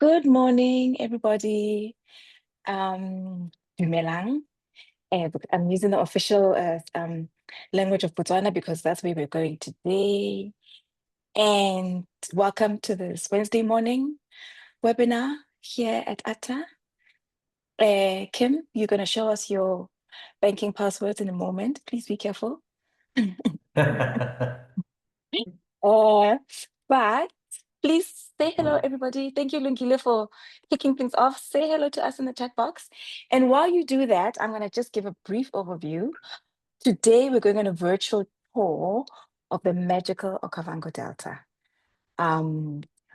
Good morning, everybody. Dumelang. But I'm using the official language of Botswana because that's where we're going today. And welcome to this Wednesday morning webinar here at ATA. Kim, you're going to show us your banking passwords in a moment. Please be careful. But please say hello, everybody. Thank you, Lungile, for kicking things off. Say hello to us in the chat box. And while you do that, I'm going to just give a brief overview. Today, we're going on a virtual tour of the magical Okavango Delta,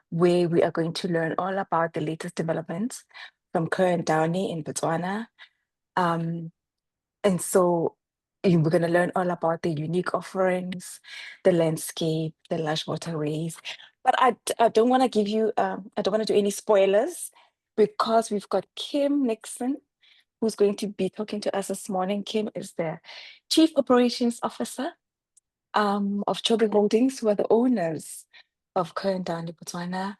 where we are going to learn all about the latest developments from Ker Downey in Botswana. And so we're going to learn all about the unique offerings, the landscape, the lush waterways. But I don't want to give you, I don't want to do any spoilers because we've got Kim Nixon, who's going to be talking to us this morning. Kim is the Chief Operations Officer of Chobe Holdings, who are the owners of Ker Downey Botswana.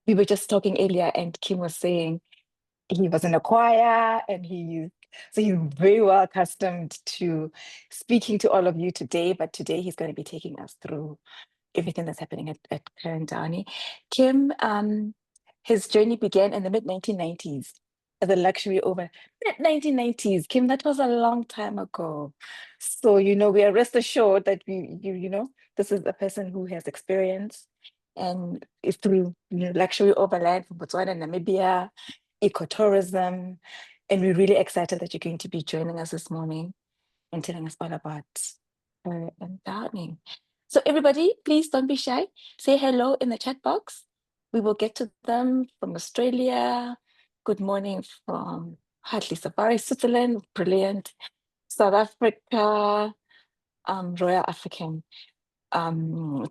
We were just talking earlier and Kim was saying he was in a choir and he's very well accustomed to speaking to all of you today, but today he's going to be taking us through everything that's happening at Ker Downey. Kim, his journey began in the mid-1990s as a luxury over mid-1990s. Kim, that was a long time ago. So, we are rest assured that this is a person who has experience and is through luxury overland from Botswana and Namibia, ecotourism, and we're really excited that you're going to be joining us this morning and telling us all about and gardening. So everybody, please don't be shy. Say hello in the chat box. We will get to them from Australia. Good morning from Hartley Safari, Switzerland, brilliant. South Africa, Royal African.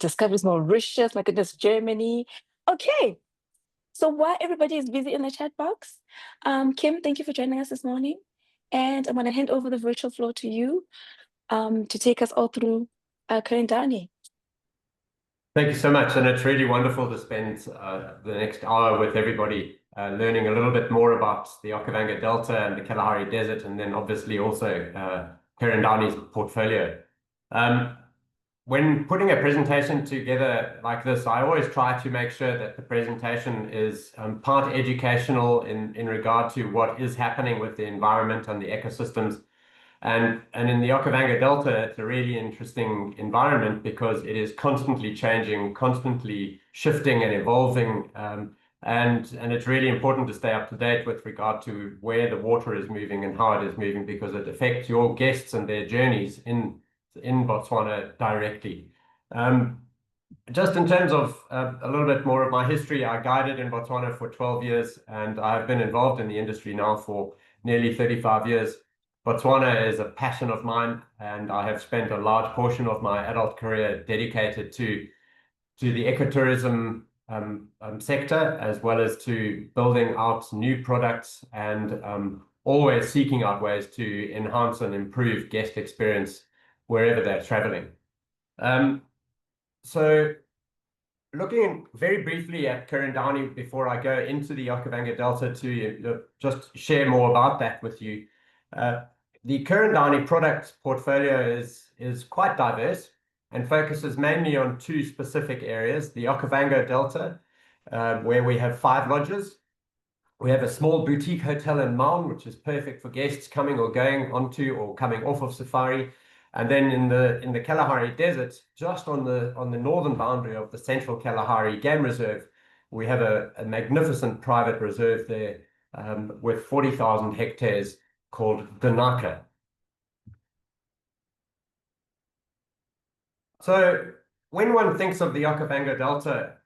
Discoveries Mauritius, my goodness, Germany. Okay, so while everybody is busy in the chat box, Kim, thank you for joining us this morning. And I'm going to hand over the virtual floor to you to take us all through Ker Downey. Thank you so much. And it's really wonderful to spend the next hour with everybody, learning a little bit more about the Okavango Delta and the Kalahari Desert, and then obviously also Ker Downey's portfolio. When putting a presentation together like this, I always try to make sure that the presentation is part educational in regard to what is happening with the environment and the ecosystems. And in the Okavango Delta, it's a really interesting environment because it is constantly changing, constantly shifting and evolving. And it's really important to stay up to date with regard to where the water is moving and how it is moving, because it affects your guests and their journeys in Botswana directly. Just in terms of a little bit more of my history, I guided in Botswana for 12 years, and I've been involved in the industry now for nearly 35 years. Botswana is a passion of mine, and I have spent a large portion of my adult career dedicated to the ecotourism sector, as well as to building out new products and always seeking out ways to enhance and improve guest experience wherever they're traveling. So looking very briefly at Ker Downey before I go into the Okavango Delta to just share more about that with you. The Ker Downey product portfolio is quite diverse and focuses mainly on two specific areas: the Okavango Delta, where we have 5 lodges. We have a small boutique hotel in Maun, which is perfect for guests coming or going onto or coming off of safari. And then in the Kalahari Desert, just on the northern boundary of the Central Kalahari Game Reserve, we have a magnificent private reserve there with 40,000 hectares called Danaka. So when one thinks of the Okavango Delta,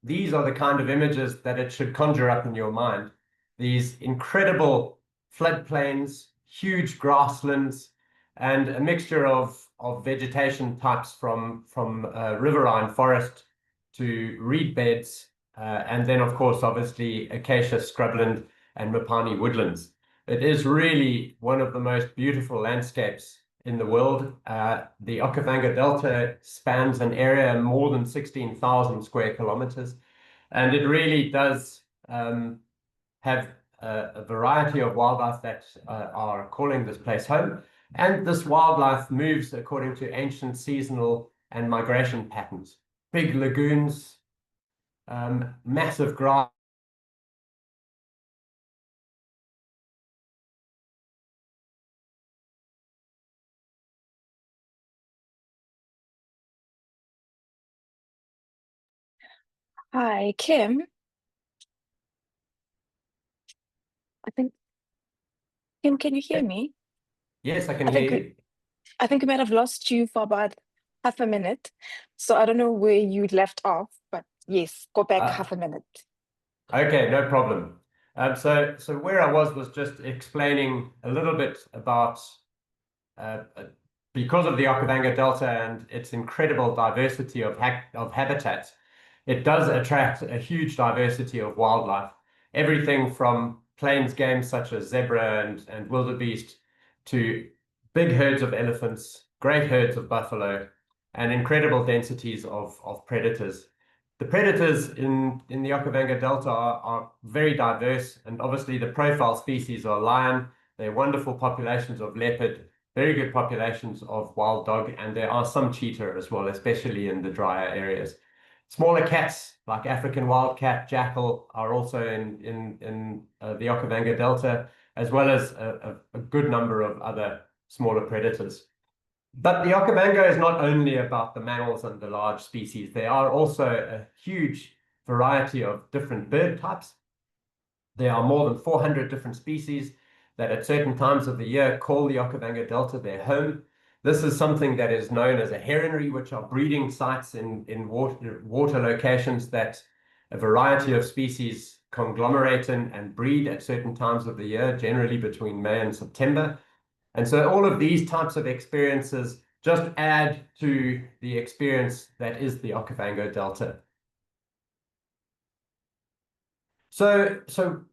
these are the kind of images that it should conjure up in your mind. These incredible floodplains, huge grasslands, and a mixture of vegetation types from riverine forest to reed beds, and then of course, obviously, acacia scrubland and mopani woodlands. It is really one of the most beautiful landscapes in the world. The Okavango Delta spans an area more than 16,000 square kilometers, And it really does have a variety of wildlife that are calling this place home. And this wildlife moves according to ancient seasonal and migration patterns. Big lagoons, massive grass. Hi, Kim. I think Kim, can you hear me? Yes, I can I hear think we, you. I think we might have lost you for about half a minute. So I don't know where you left off, but yes, go back Uh, half a minute. okay, no problem. So where I was just explaining a little bit about uh, uh, because of the Okavango Delta and its incredible diversity of habitats, it does attract a huge diversity of wildlife. Everything from plains game such as zebra and wildebeest to big herds of elephants, great herds of buffalo, and incredible densities of predators. The predators in the Okavango Delta are very diverse, and obviously the profile species are lion. They're wonderful populations of leopard, very good populations of wild dog, and there are some cheetah as well, especially in the drier areas. Smaller cats like African wildcat, jackal are also in the Okavango Delta, as well as a good number of other smaller predators. But the Okavango is not only about the mammals and the large species. There are also a huge variety of different bird types. There are more than 400 different species that at certain times of the year call the Okavango Delta their home. This is something that is known as a heronry, which are breeding sites in water locations that a variety of species conglomerate in and breed at certain times of the year, generally between May and September. And so all of these types of experiences just add to the experience that is the Okavango Delta. So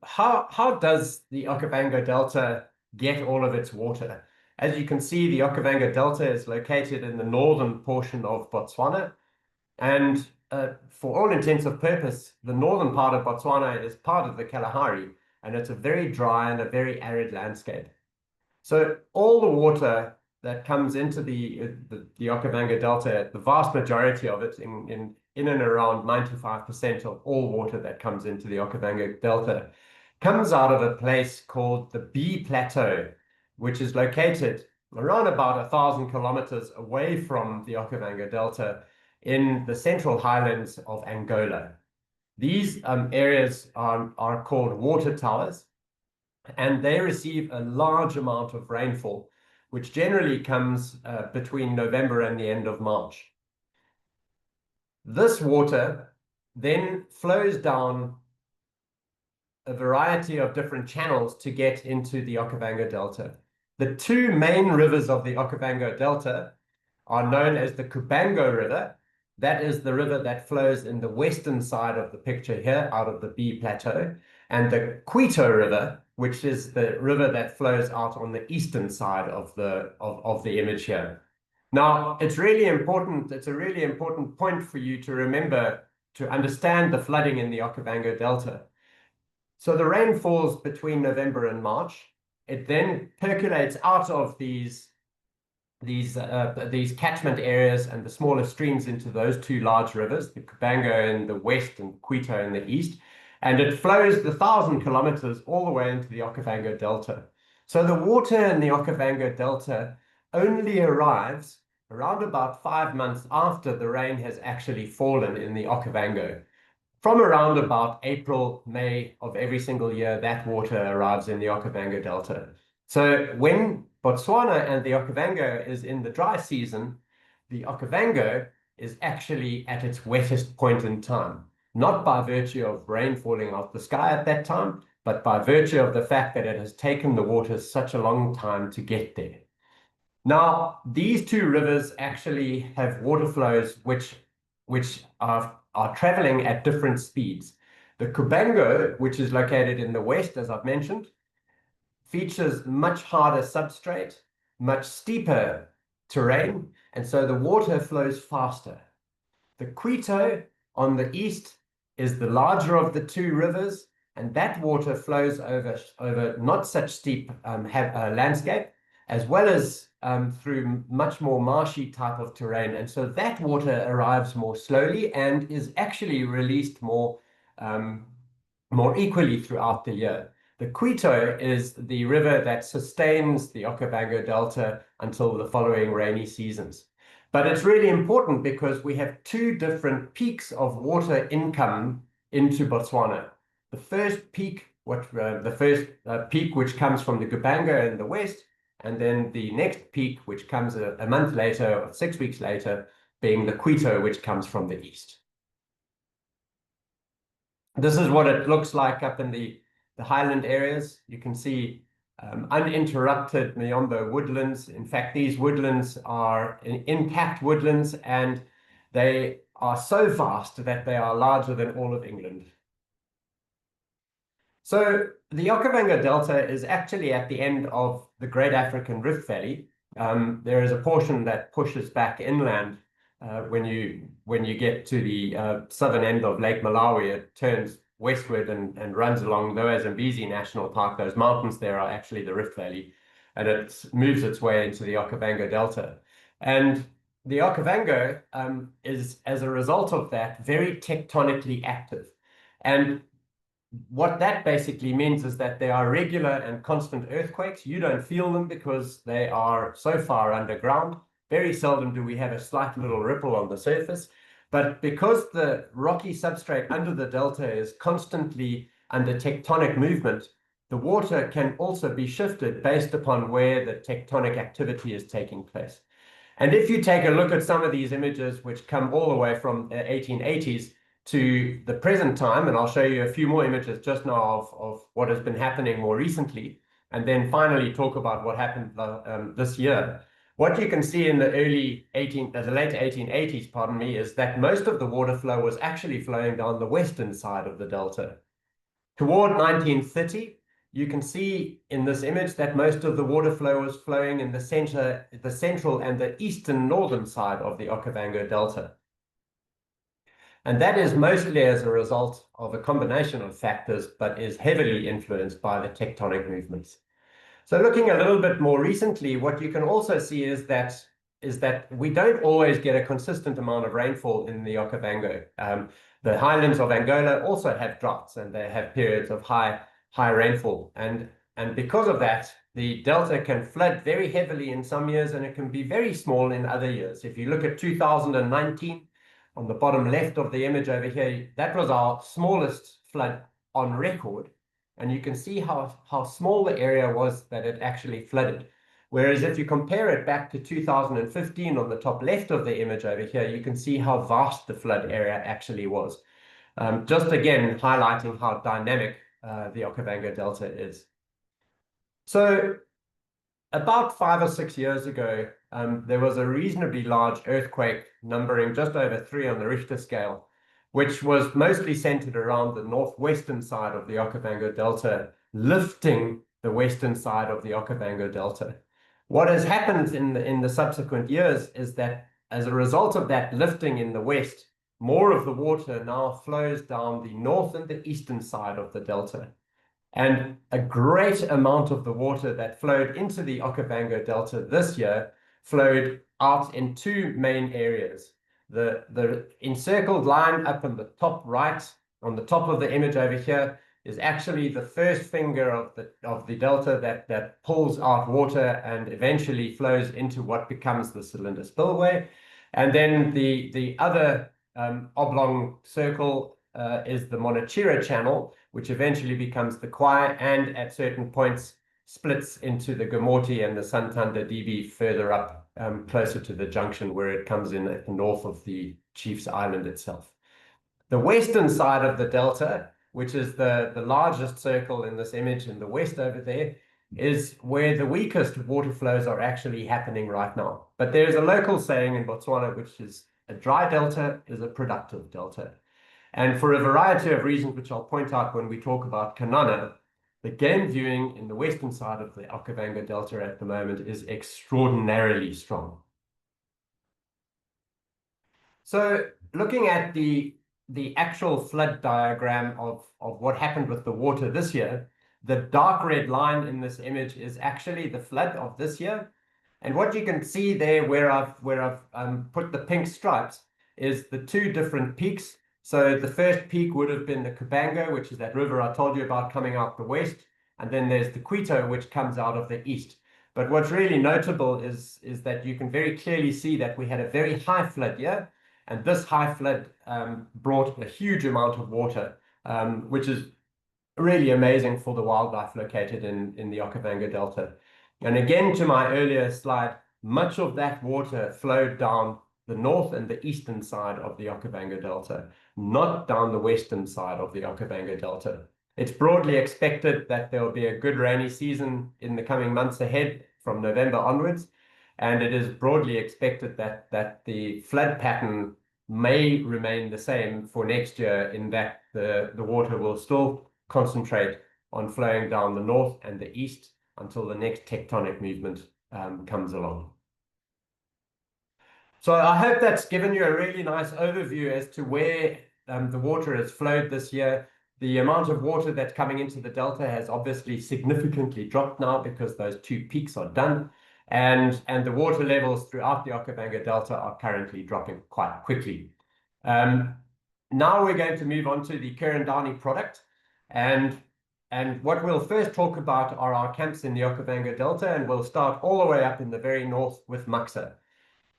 how does the Okavango Delta get all of its water? As you can see, the Okavango Delta is located in the northern portion of Botswana, and for all intents and purpose, the northern part of Botswana is part of the Kalahari, and it's a very dry and a very arid landscape. So all the water that comes into the Okavango Delta, the vast majority of it, in and around 95% of all water that comes into the Okavango Delta, comes out of a place called the B Plateau, which is located around about 1,000 kilometers away from the Okavango Delta in the central highlands of Angola. These areas are called water towers, and they receive a large amount of rainfall, which generally comes between November and the end of March. This water then flows down a variety of different channels to get into the Okavango Delta. The two main rivers of the Okavango Delta are known as the Kubango River. That is the river that flows in the western side of the picture here, out of the B Plateau, and the Quito River, which is the river that flows out on the eastern side of the image here. Now, it's really important, it's a really important point for you to remember to understand the flooding in the Okavango Delta. So the rain falls between November and March. It then percolates out of these catchment areas and the smaller streams into those two large rivers, the Kubango in the west and Quito in the east, and it flows the 1,000 kilometers all the way into the Okavango Delta. So the water in the Okavango Delta only arrives around about 5 months after the rain has actually fallen in the Okavango. From around about April, May of every single year, that water arrives in the Okavango Delta. So when Botswana and the Okavango is in the dry season, the Okavango is actually at its wettest point in time, not by virtue of rain falling off the sky at that time, but by virtue of the fact that it has taken the water such a long time to get there. Now, these two rivers actually have water flows which are traveling at different speeds. The Kubango, which is located in the west, as I've mentioned, features much harder substrate, much steeper terrain, and so the water flows faster. The Quito on the east is the larger of the two rivers, and that water flows over not such steep landscape, as well as through much more marshy type of terrain. And so that water arrives more slowly and is actually released more equally throughout the year. The Quito is the river that sustains the Okavango Delta until the following rainy seasons. But it's really important because we have two different peaks of water income into Botswana. The first peak, which comes from the Okavango in the west, and then the next peak, which comes a month later, or 6 weeks later, being the Quito, which comes from the east. This is what it looks like up in the highland areas. You can see uninterrupted Miombo woodlands. In fact, these woodlands are intact woodlands, and they are so vast that they are larger than all of England. So the Okavango Delta is actually at the end of the Great African Rift Valley. There is a portion that pushes back inland. When you get to the southern end of Lake Malawi, it turns westward and runs along the Zambezi National Park. Those mountains there are actually the Rift Valley, and it moves its way into the Okavango Delta. And the Okavango is, as a result of that, very tectonically active. And what that basically means is that there are regular and constant earthquakes. You don't feel them because they are so far underground. Very seldom do we have a slight little ripple on the surface. But because the rocky substrate under the delta is constantly under tectonic movement, the water can also be shifted based upon where the tectonic activity is taking place. And if you take a look at some of these images, which come all the way from the 1880s to the present time, and I'll show you a few more images just now of what has been happening more recently, and then finally talk about what happened this year. What you can see in the late 1880s, pardon me, is that most of the water flow was actually flowing down the western side of the delta. Toward 1930, you can see in this image that most of the water flow was flowing in the central and the eastern northern side of the Okavango Delta. And that is mostly as a result of a combination of factors, but is heavily influenced by the tectonic movements. So looking a little bit more recently, what you can also see is that we don't always get a consistent amount of rainfall in the Okavango. The highlands of Angola also have droughts, and they have periods of high rainfall. And because of that, the delta can flood very heavily in some years, and it can be very small in other years. If you look at 2019, on the bottom left of the image over here, that was our smallest flood on record. And you can see how small the area was that it actually flooded. Whereas if you compare it back to 2015 on the top left of the image over here, you can see how vast the flood area actually was. Just again, highlighting how dynamic the Okavango Delta is. So about 5 or 6 years ago, there was a reasonably large earthquake numbering just over 3 on the Richter scale, which was mostly centered around the northwestern side of the Okavango Delta, lifting the western side of the Okavango Delta. What has happened in the subsequent years is that as a result of that lifting in the west, more of the water now flows down the north and the eastern side of the delta. And a great amount of the water that flowed into the Okavango Delta this year flowed out in 2 main areas. The encircled line up on the top right, on the top of the image over here, is actually the first finger of the delta that pulls out water and eventually flows into what becomes the cylinder spillway. And then the other oblong circle is the Monachira channel, which eventually becomes the Kwai, and at certain points splits into the Gomoti and the Santanda DB further up, closer to the junction where it comes in at the north of the Chief's Island itself. The western side of the delta, which is the largest circle in this image in the west over there, is where the weakest water flows are actually happening right now. But there's a local saying in Botswana, which is a dry delta is a productive delta. And for a variety of reasons, which I'll point out when we talk about Kanana, the game viewing in the western side of the Okavango Delta at the moment is extraordinarily strong. So looking at the the actual flood diagram of what happened with the water this year, the dark red line in this image is actually the flood of this year. And what you can see there where I've put the pink stripes is the two different peaks. So the first peak would have been the Okavango, which is that river I told you about coming out the west. And then there's the Quito, which comes out of the east. But what's really notable is that you can very clearly see that we had a very high flood year. And this high flood brought a huge amount of water, which is really amazing for the wildlife located in the Okavango Delta. And again, to my earlier slide, much of that water flowed down the north and the eastern side of the Okavango Delta, not down the western side of the Okavango Delta. It's broadly expected that there will be a good rainy season in the coming months ahead from November onwards, and it is broadly expected that the flood pattern may remain the same for next year, in that the water will still concentrate on flowing down the north and the east until the next tectonic movement comes along. So I hope that's given you a really nice overview as to where the water has flowed this year. The amount of water that's coming into the delta has obviously significantly dropped now because those two peaks are done. And the water levels throughout the Okavango Delta are currently dropping quite quickly. Now we're going to move on to the Ker Downey product. And what we'll first talk about are our camps in the Okavango Delta, and we'll start all the way up in the very north with Maksa.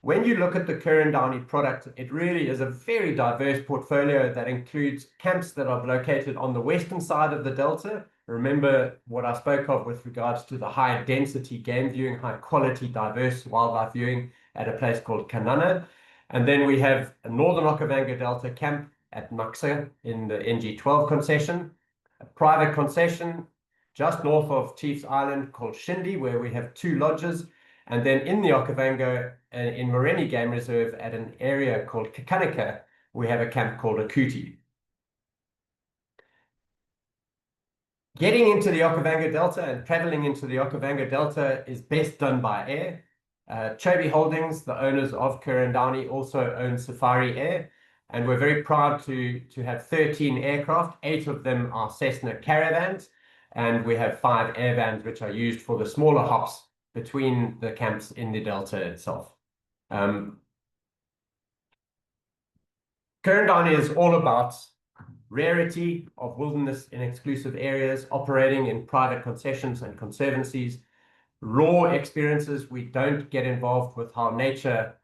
When you look at the Ker Downey product, it really is a very diverse portfolio that includes camps that are located on the western side of the delta. Remember what I spoke of with regards to the high density game viewing, high quality, diverse wildlife viewing at a place called Kanana. And then we have a northern Okavango Delta camp at Maksa in the NG12 concession, a private concession just north of Chiefs Island called Shindi, where we have 2 lodges. And then in the Okavango, in Moreni Game Reserve, at an area called Kakanika, we have a camp called Akuti. Getting into the Okavango Delta and traveling into the Okavango Delta is best done by air. Chobe Holdings, the owners of Ker Downey, also own Safari Air, and we're very proud to have 13 aircraft. 8 of them are Cessna Caravans, and we have 5 airvans which are used for the smaller hops between the camps in the delta itself. Ker Downey is all about rarity of wilderness in exclusive areas, operating in private concessions and conservancies, raw experiences. We don't get involved with how nature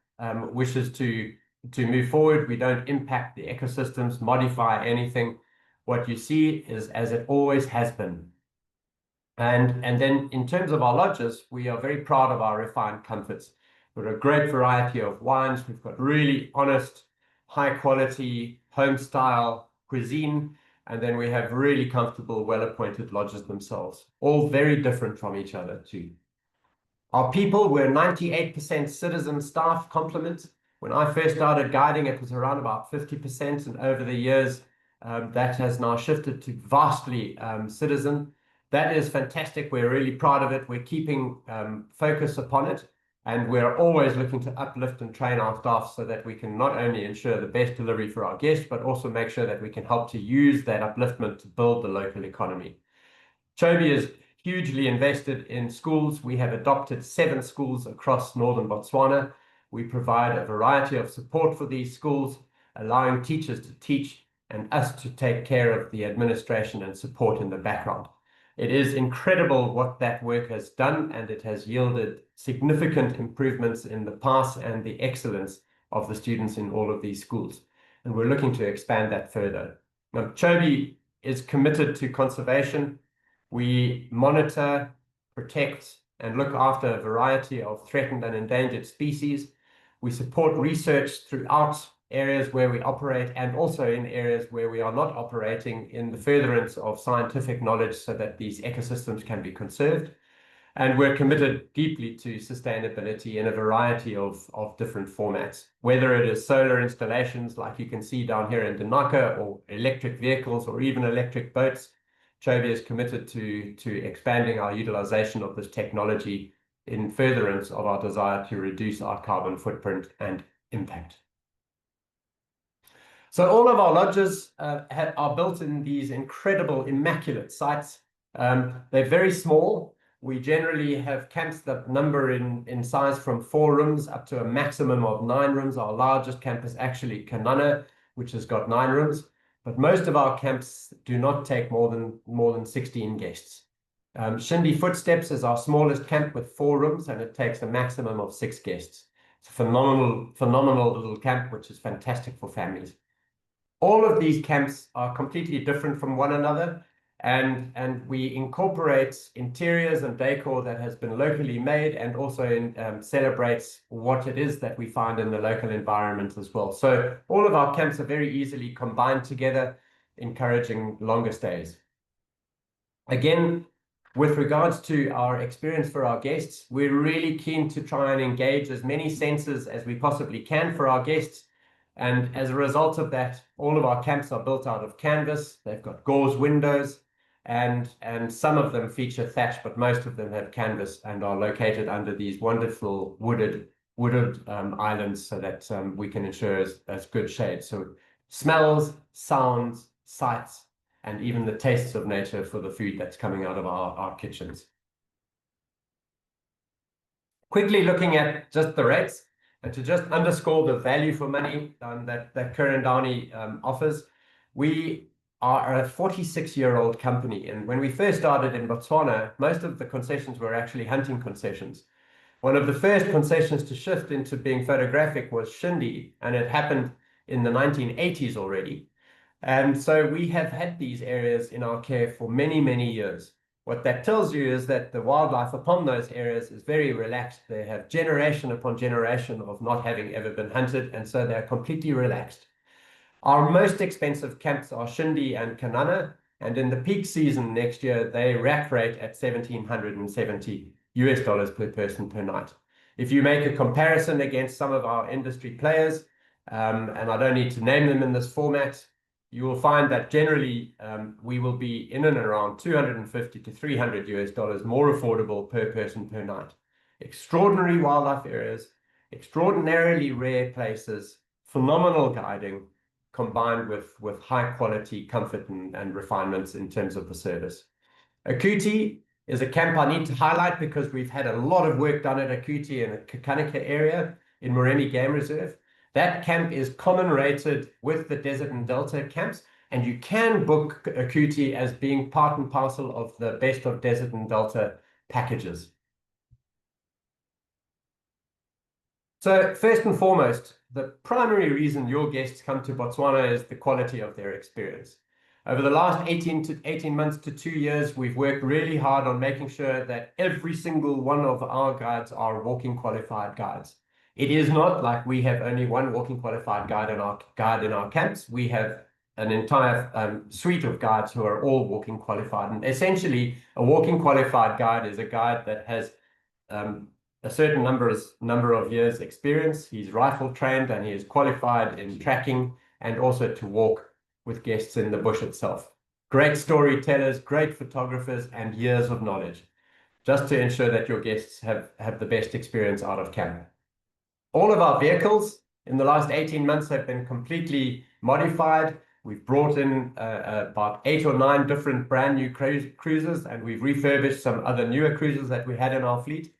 wishes to move forward. We don't impact the ecosystems, modify anything. What you see is as it always has been. And then in terms of our lodges, we are very proud of our refined comforts. We've got a great variety of wines. We've got really honest, high quality, home style cuisine. And then we have really comfortable, well-appointed lodges themselves, all very different from each other too. Our people, we're 98% citizen staff complement. When I first started guiding, it was around about 50%. And over the years, that has now shifted to vastly citizen. That is fantastic. We're really proud of it. We're keeping focus upon it. And we're always looking to uplift and train our staff so that we can not only ensure the best delivery for our guests, but also make sure that we can help to use that upliftment to build the local economy. Chobe is hugely invested in schools. We have adopted 7 schools across northern Botswana. We provide a variety of support for these schools, allowing teachers to teach and us to take care of the administration and support in the background. It is incredible what that work has done, and it has yielded significant improvements in the pass and the excellence of the students in all of these schools. And we're looking to expand that further. Now, Chobe is committed to conservation. We monitor, protect, and look after a variety of threatened and endangered species. We support research throughout areas where we operate, and also in areas where we are not operating, in the furtherance of scientific knowledge so that these ecosystems can be conserved. And we're committed deeply to sustainability in a variety of different formats, whether it is solar installations like you can see down here in Denaka, or electric vehicles, or even electric boats. Chobe is committed to expanding our utilization of this technology in furtherance of our desire to reduce our carbon footprint and impact. So all of our lodges are built in these incredible, immaculate sites. They're very small. We generally have camps that number in size from 4 rooms up to a maximum of 9 rooms. Our largest camp is actually Kanana, which has got 9 rooms. But most of our camps do not take more than 16 guests. Shindy Footsteps is our smallest camp with 4 rooms, and it takes a maximum of 6 guests. It's a phenomenal little camp, which is fantastic for families. All of these camps are completely different from one another, and we incorporate interiors and decor that has been locally made, and also celebrates what it is that we find in the local environment as well. So all of our camps are very easily combined together, encouraging longer stays. Again, with regards to our experience for our guests, we're really keen to try and engage as many senses as we possibly can for our guests. And as a result of that, all of our camps are built out of canvas. They've got gauze windows, and some of them feature thatch, but most of them have canvas and are located under these wonderful wooded islands, so that we can ensure as good shade. So smells, sounds, sights, and even the tastes of nature for the food that's coming out of our kitchens. Quickly looking at just the rates, and to just underscore the value for money that Ker Downey offers, we are a 46-year-old company. And when we first started in Botswana, most of the concessions were actually hunting concessions. One of the first concessions to shift into being photographic was Shindy, and it happened in the 1980s already. And so we have had these areas in our care for many, many years. What that tells you is that the wildlife upon those areas is very relaxed. They have generation upon generation of not having ever been hunted, and so they're completely relaxed. Our most expensive camps are Shindy and Kanana, and in the peak season next year, they rack rate at $1,770 per person per night. If you make a comparison against some of our industry players, and I don't need to name them in this format, you will find that generally we will be in and around $250 to $300 more affordable per person per night. Extraordinary wildlife areas, extraordinarily rare places, phenomenal guiding, combined with high quality comfort and refinements in terms of the service. Akuti is a camp I need to highlight because we've had a lot of work done at Akuti in the Kakanika area in Moremi Game Reserve. That camp is common rated with the Desert and Delta camps, and you can book Akuti as being part and parcel of the Best of Desert and Delta packages. So first and foremost, the primary reason your guests come to Botswana is the quality of their experience. Over the last 18 months to 2 years, we've worked really hard on making sure that every single one of our guides are walking qualified guides. It is not like we have only one walking qualified guide in our camps. We have an entire suite of guides who are all walking qualified. And essentially, a walking qualified guide is a guide that has a certain number of years experience. He's rifle trained and he is qualified in tracking and also to walk with guests in the bush itself. Great storytellers, great photographers, and years of knowledge, just to ensure that your guests have the best experience out of camp. All of our vehicles in the last 18 months have been completely modified. We've brought in about 8 or 9 different brand new cruisers, and we've refurbished some other newer cruisers that we had in our fleet.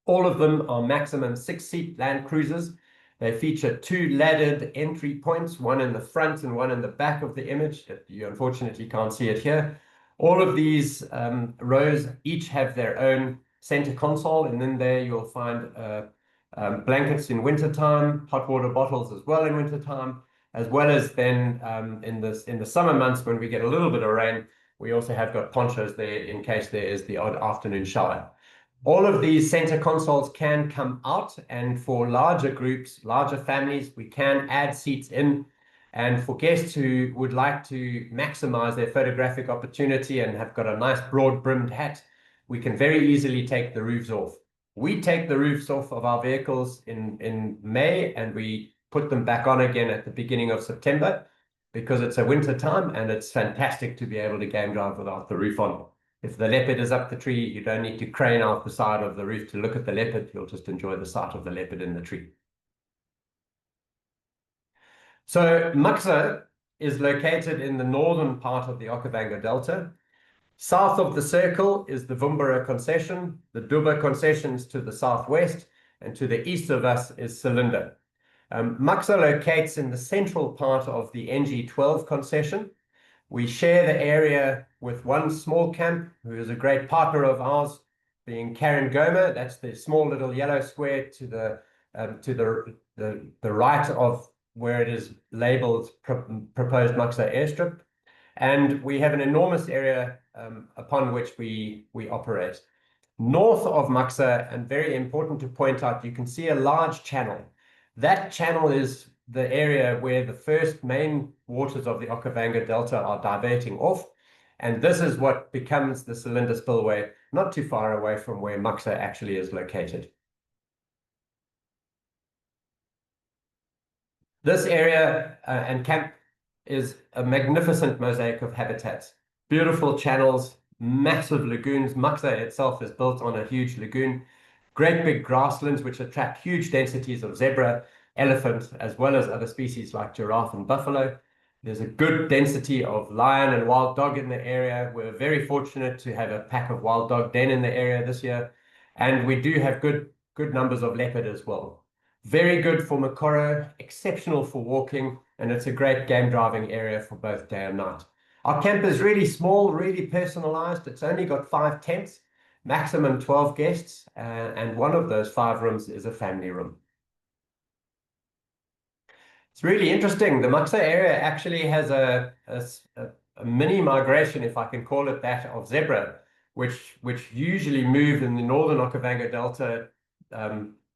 All of them are maximum 6-seat Land Cruisers. They feature 2 laddered entry points, one in the front and one in the back of the image. You unfortunately can't see it here. All of these rows each have their own center console, and then there you'll find blankets in wintertime, hot water bottles as well in wintertime, as well as then in the summer months when we get a little bit of rain, we also have got ponchos there in case there is the odd afternoon shower. All of these center consoles can come out, and for larger groups, larger families, we can add seats in. And for guests who would like to maximize their photographic opportunity and have got a nice broad brimmed hat, we can very easily take the roofs off. We take the roofs off of our vehicles in May, and we put them back on again at the beginning of September because it's a winter time and it's fantastic to be able to game drive without the roof on. If the leopard is up the tree, you don't need to crane out the side of the roof to look at the leopard. You'll just enjoy the sight of the leopard in the tree. So Muksa is located in the northern part of the Okavango Delta. South of the circle is the Vumbura concession. The Duba concession is to the southwest, and to the east of us is Cylinder. Muksa locates in the central part of the NG12 concession. We share the area with one small camp, who is a great partner of ours, being Karen Goma. That's the small little yellow square to the right of where it is labeled proposed Muksa airstrip. And we have an enormous area upon which we operate. North of Muksa, and very important to point out, you can see a large channel. That channel is the area where the first main waters of the Okavango Delta are diverting off. And this is what becomes the Cylinder spillway, not too far away from where Muksa actually is located. This area and camp is a magnificent mosaic of habitats. Beautiful channels, massive lagoons. Muksa itself is built on a huge lagoon. Great big grasslands which attract huge densities of zebra, elephant, as well as other species like giraffe and buffalo. There's a good density of lion and wild dog in the area. We're very fortunate to have a pack of wild dog den in the area this year. And we do have good numbers of leopard as well. Very good for Makoro, exceptional for walking, and it's a great game driving area for both day and night. Our camp is really small, really personalized. It's only got 5 tents, maximum 12 guests, and one of those 5 rooms is a family room. It's really interesting. The Muksa area actually has a mini migration, if I can call it that, of zebra, which usually move in the northern Okavango Delta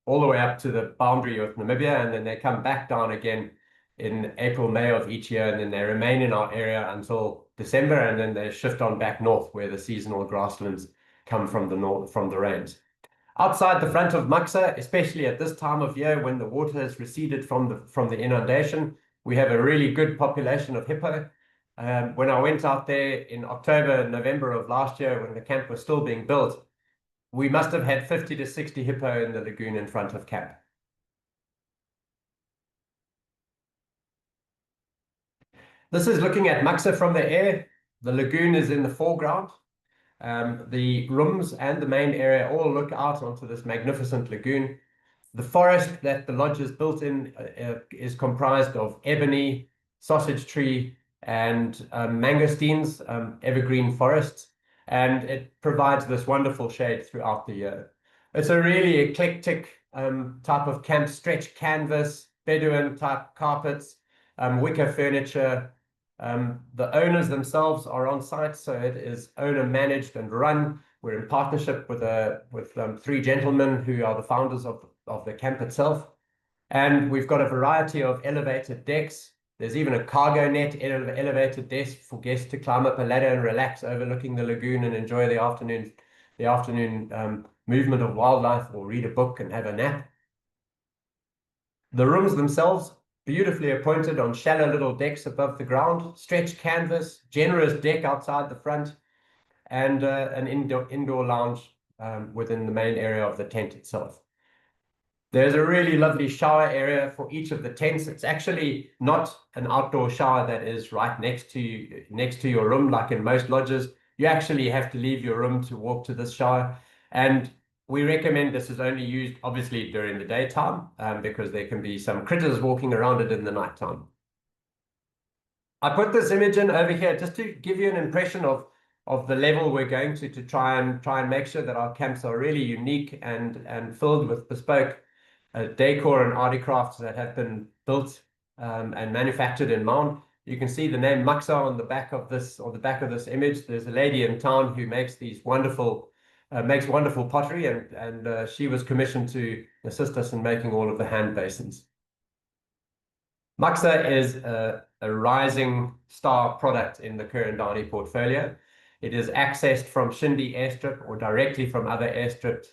all the way up to the boundary of Namibia, and then they come back down again in April, May of each year, and then they remain in our area until December, and then they shift on back north where the seasonal grasslands come from the north, from the rains. Outside the front of Muksa, especially at this time of year when the water has receded from the inundation, we have a really good population of hippo. When I went out there in October, November of last year, when the camp was still being built, we must have had 50 to 60 hippo in the lagoon in front of camp. This is looking at Muksa from the air. The lagoon is in the foreground. The rooms and the main area all look out onto this magnificent lagoon. The forest that the lodge is built in is comprised of ebony, sausage tree, and mangosteens, evergreen forests, and it provides this wonderful shade throughout the year. It's a really eclectic type of camp: stretch canvas, Bedouin type carpets, wicker furniture. The owners themselves are on site, so it is owner managed and run. We're in partnership with 3 gentlemen who are the founders of the camp itself. And we've got a variety of elevated decks. There's even a cargo net elevated desk for guests to climb up a ladder and relax overlooking the lagoon and enjoy the afternoon movement of wildlife, or read a book and have a nap. The rooms themselves, beautifully appointed on shallow little decks above the ground, stretched canvas, generous deck outside the front, and an indoor lounge within the main area of the tent itself. There's a really lovely shower area for each of the tents. It's actually not an outdoor shower that is right next to your room like in most lodges. You actually have to leave your room to walk to this shower, and we recommend this is only used obviously during the daytime because there can be some critters walking around it in the nighttime. I put this image in over here just to give you an impression of the level we're going to try and make sure that our camps are really unique and filled with bespoke decor and articrafts that have been built and manufactured in Maun. You can see the name Muksa on the back of this, or the back of this image. There's a lady in town who makes these wonderful pottery, and she was commissioned to assist us in making all of the hand basins. Muksa is a rising star product in the Ker Downey portfolio. It is accessed from Shindi airstrip or directly from other airstrips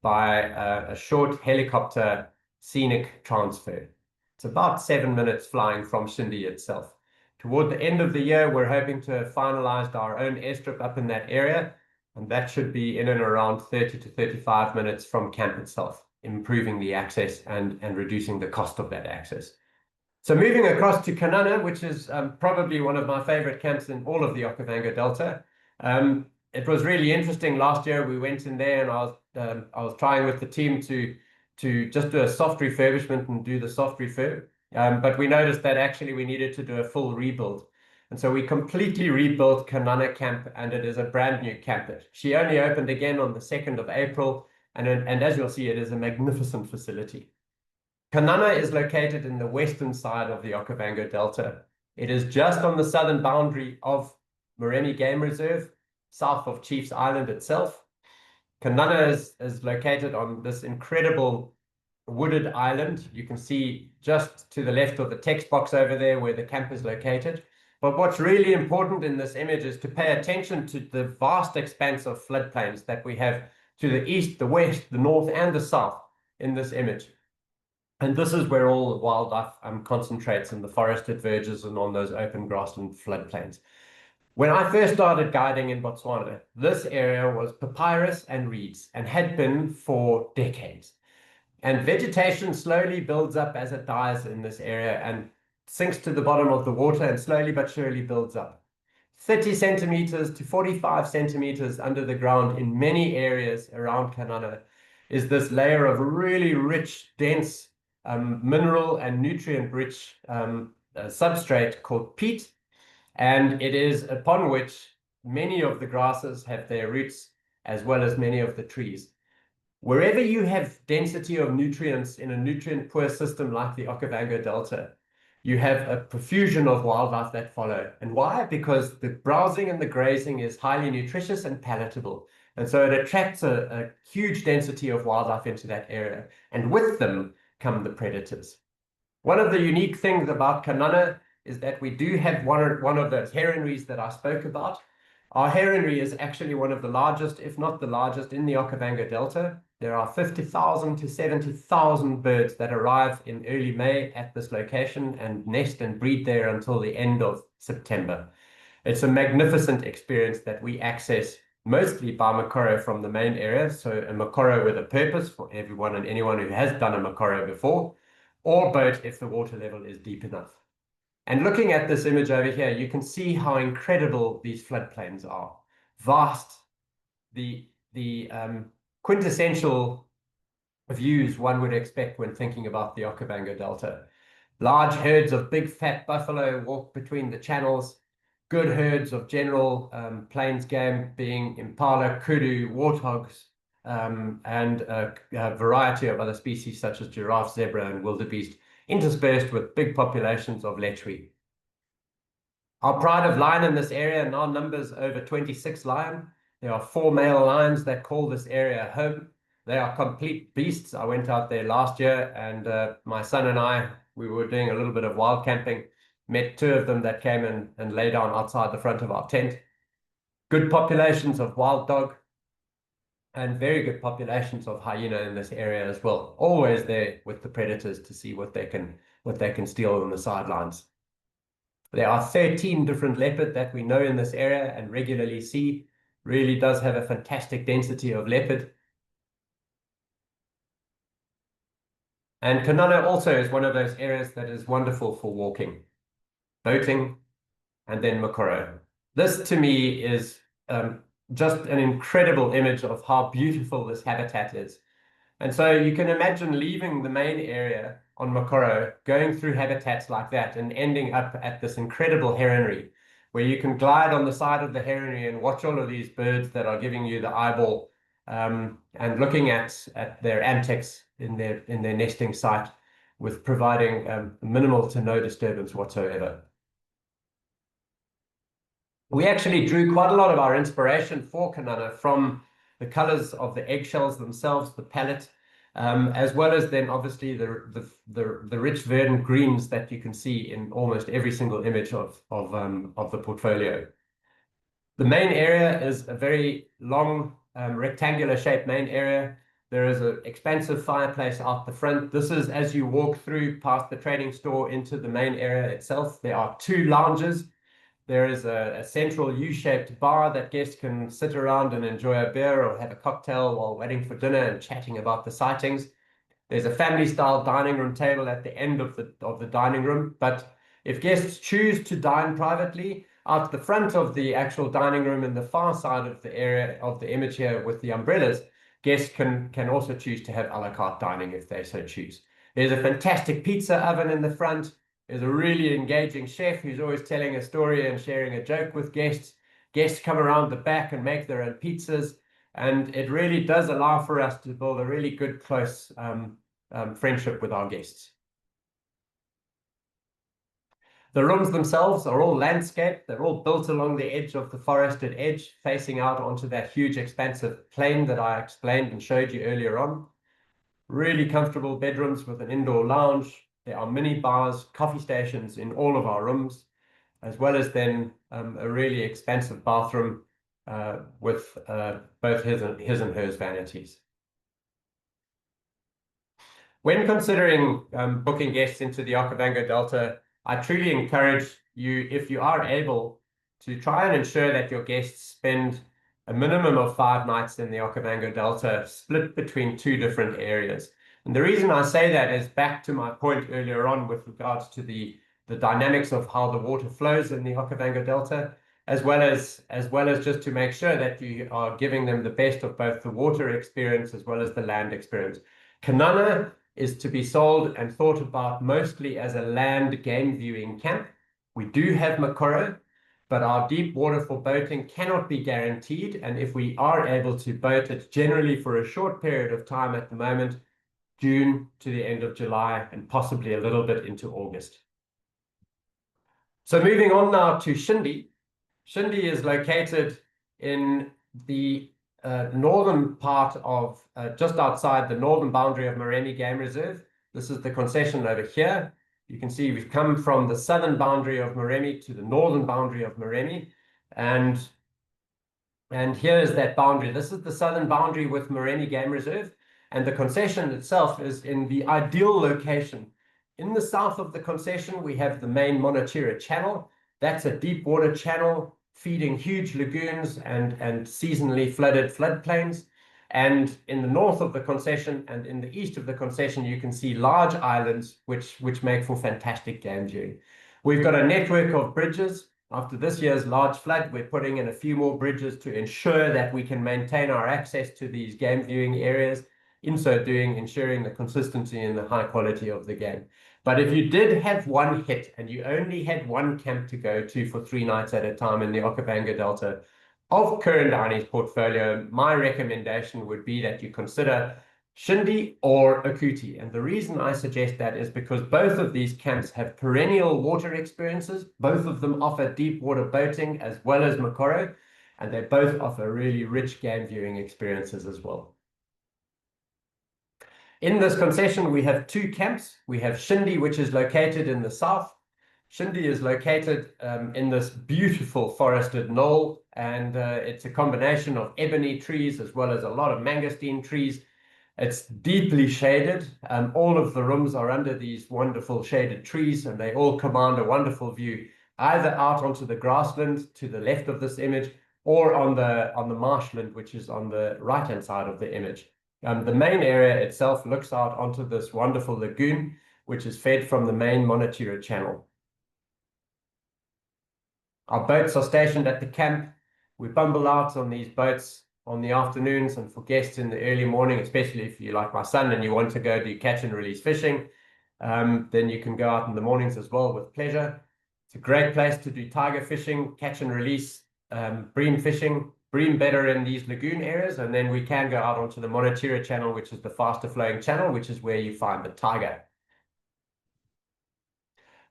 by a short helicopter scenic transfer. It's about 7 minutes flying from Shindi itself. Toward the end of the year, we're hoping to have finalized our own airstrip up in that area, and that should be in and around 30 to 35 minutes from camp itself, improving the access and reducing the cost of that access. So moving across to Kanana, which is probably one of my favorite camps in all of the Okavango Delta. It was really interesting. Last year we went in there and I was trying with the team to just do a soft refurbishment and do the soft refurb. But we noticed that actually we needed to do a full rebuild. And so we completely rebuilt Kanana camp, and it is a brand new camp. She only opened again on the 2nd of April, and as you'll see, it is a magnificent facility. Kanana is located in the western side of the Okavango Delta. It is just on the southern boundary of Moremi Game Reserve, south of Chiefs Island itself. Kanana is located on this incredible wooded island. You can see just to the left of the text box over there where the camp is located. But what's really important in this image is to pay attention to the vast expanse of floodplains that we have to the east, the west, the north, and the south in this image. And this is where all the wildlife concentrates in the forested verges and on those open grassland floodplains. When I first started guiding in Botswana, this area was papyrus and reeds and had been for decades. And vegetation slowly builds up as it dies in this area and sinks to the bottom of the water and slowly but surely builds up. 30 centimeters to 45 centimeters under the ground in many areas around Kanana is this layer of really rich, dense, mineral and nutrient-rich substrate called peat. And it is upon which many of the grasses have their roots, as well as many of the trees. Wherever you have density of nutrients in a nutrient-poor system like the Okavango Delta, you have a profusion of wildlife that follow. And why? Because the browsing and the grazing is highly nutritious and palatable. And so it attracts a huge density of wildlife into that area. And with them come the predators. One of the unique things about Kanana is that we do have one of those heronries that I spoke about. Our heronry is actually one of the largest, if not the largest, in the Okavango Delta. There are 50,000 to 70,000 birds that arrive in early May at this location and nest and breed there until the end of September. It's a magnificent experience that we access mostly by Mokoro from the main area, so a Mokoro with a purpose for everyone and anyone who has done a Mokoro before, or boat if the water level is deep enough. And looking at this image over here, you can see how incredible these floodplains are. Vast, the quintessential views one would expect when thinking about the Okavango Delta. Large herds of big fat buffalo walk between the channels, good herds of general plains game being impala, kudu, warthogs, and a variety of other species such as giraffe, zebra, and wildebeest, interspersed with big populations of lechwe. Our pride of lion in this area now numbers over 26 lion. There are 4 male lions that call this area home. They are complete beasts. I went out there last year and my son and I, we were doing a little bit of wild camping, met 2 of them that came in and lay down outside the front of our tent. Good populations of wild dog and very good populations of hyena in this area as well. Always there with the predators to see what they can steal on the sidelines. There are 13 different leopard that we know in this area and regularly see. Really does have a fantastic density of leopard. And Kanana also is one of those areas that is wonderful for walking, boating, and then Mokoro. This to me is just an incredible image of how beautiful this habitat is. And so you can imagine leaving the main area on Mokoro, going through habitats like that and ending up at this incredible heronry, where you can glide on the side of the heronry and watch all of these birds that are giving you the eyeball and looking at their antics in their nesting site with providing minimal to no disturbance whatsoever. We actually drew quite a lot of our inspiration for Kanana from the colors of the eggshells themselves, the palette, as well as then obviously the rich verdant greens that you can see in almost every single image of the portfolio. The main area is a very long rectangular shaped main area. There is an expansive fireplace out the front. This is as you walk through past the trading store into the main area itself. There are 2 lounges. There is a central U-shaped bar that guests can sit around and enjoy a beer or have a cocktail while waiting for dinner and chatting about the sightings. There's a family-style dining room table at the end of the dining room, but if guests choose to dine privately, out the front of the actual dining room in the far side of the area of the image here with the umbrellas, guests can also choose to have a la carte dining if they so choose. There's a fantastic pizza oven in the front. There's a really engaging chef who's always telling a story and sharing a joke with guests. Guests come around the back and make their own pizzas. And it really does allow for us to build a really good, close friendship with our guests. The rooms themselves are all landscaped. They're all built along the edge of the forested edge, facing out onto that huge expansive plain that I explained and showed you earlier on. Really comfortable bedrooms with an indoor lounge. There are mini bars, coffee stations in all of our rooms, as well as then a really expansive bathroom with both his and hers vanities. When considering booking guests into the Okavango Delta, I truly encourage you, if you are able, to try and ensure that your guests spend a minimum of 5 nights in the Okavango Delta, split between 2 different areas. And the reason I say that is back to my point earlier on with regards to the dynamics of how the water flows in the Okavango Delta, as well as just to make sure that you are giving them the best of both the water experience as well as the land experience. Kanana is to be sold and thought about mostly as a land game viewing camp. We do have Makoro, but our deep water for boating cannot be guaranteed. And if we are able to boat, it's generally for a short period of time at the moment, June to the end of July, and possibly a little bit into August. So moving on now to Shindi. Shindi is located in the northern part of, just outside the northern boundary of Moremi Game Reserve. This is the concession over here. You can see we've come from the southern boundary of Moremi to the northern boundary of Moremi. And here is that boundary. This is the southern boundary with Moremi Game Reserve. And the concession itself is in the ideal location. In the south of the concession, we have the main Monachira Channel. That's a deep water channel feeding huge lagoons and seasonally flooded floodplains. And in the north of the concession and in the east of the concession, you can see large islands, which make for fantastic game viewing. We've got a network of bridges. After this year's large flood, we're putting in a few more bridges to ensure that we can maintain our access to these game viewing areas. In so doing, ensuring the consistency and the high quality of the game. But if you did have one hit and you only had one camp to go to for 3 nights at a time in the Okavango Delta of Ker Downey's portfolio, my recommendation would be that you consider Shindi or Akuti. And the reason I suggest that is because both of these camps have perennial water experiences. Both of them offer deep water boating as well as Makoro, and they both offer really rich game viewing experiences as well. In this concession, we have 2 camps. We have Shindi, which is located in the south. Shindi is located in this beautiful forested knoll, and it's a combination of ebony trees as well as a lot of mangosteen trees. It's deeply shaded. All of the rooms are under these wonderful shaded trees, and they all command a wonderful view, either out onto the grassland to the left of this image, or on the marshland, which is on the right-hand side of the image. The main area itself looks out onto this wonderful lagoon, which is fed from the main Monachira Channel. Our boats are stationed at the camp. We bumble out on these boats on the afternoons, and for guests in the early morning, especially if you're like my son and you want to go do catch and release fishing, then you can go out in the mornings as well with pleasure. It's a great place to do tiger fishing, catch and release, bream fishing. Bream better in these lagoon areas, and then we can go out onto the Monachira Channel, which is the faster flowing channel, which is where you find the tiger.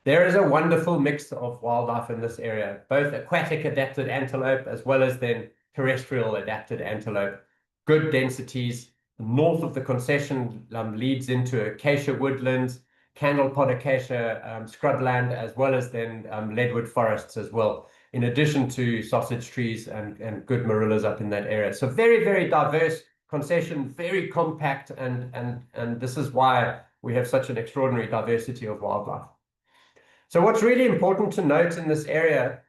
There is a wonderful mix of wildlife in this area, both aquatic adapted antelope as well as then terrestrial adapted antelope. Good densities. North of the concession leads into acacia woodlands, candlepod acacia scrubland, as well as then leadwood forests as well, in addition to sausage trees and good marillas up in that area. So very, very diverse concession, very compact, and this is why we have such an extraordinary diversity of wildlife. So what's really important to note in this area,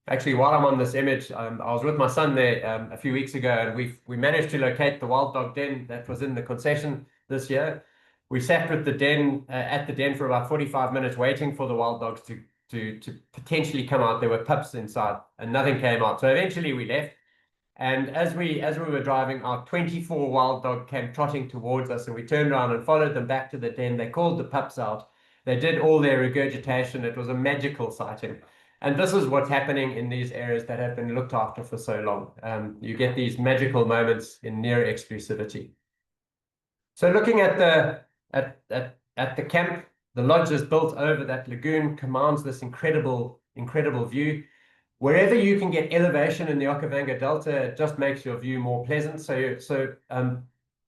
actually while I'm on this image, I was with my son there a few weeks ago, and we managed to locate the wild dog den that was in the concession. this year. We sat with the den at the den for about 45 minutes waiting for the wild dogs to potentially come out. There were pups inside and nothing came out. So eventually we left. And as we were driving, our 24 wild dog came trotting towards us, and we turned around and followed them back to the den. They called the pups out. They did all their regurgitation. It was a magical sighting. And this is what's happening in these areas that have been looked after for so long. You get these magical moments in near exclusivity. So looking at the camp, the lodge is built over that lagoon, commands this incredible view. Wherever you can get elevation in the Okavango Delta, it just makes your view more pleasant. So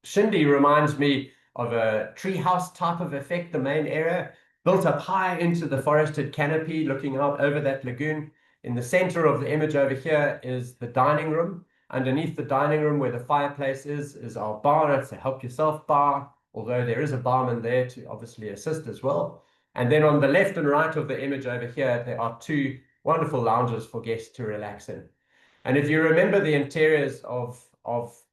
Shindi reminds me of a treehouse type of effect, the main area, built up high into the forested canopy, looking out over that lagoon. In the center of the image over here is the dining room. Underneath the dining room where the fireplace is our bar. It's a help yourself bar, although there is a barman there to obviously assist as well. And then on the left and right of the image over here, there are two wonderful lounges for guests to relax in. And if you remember the interiors of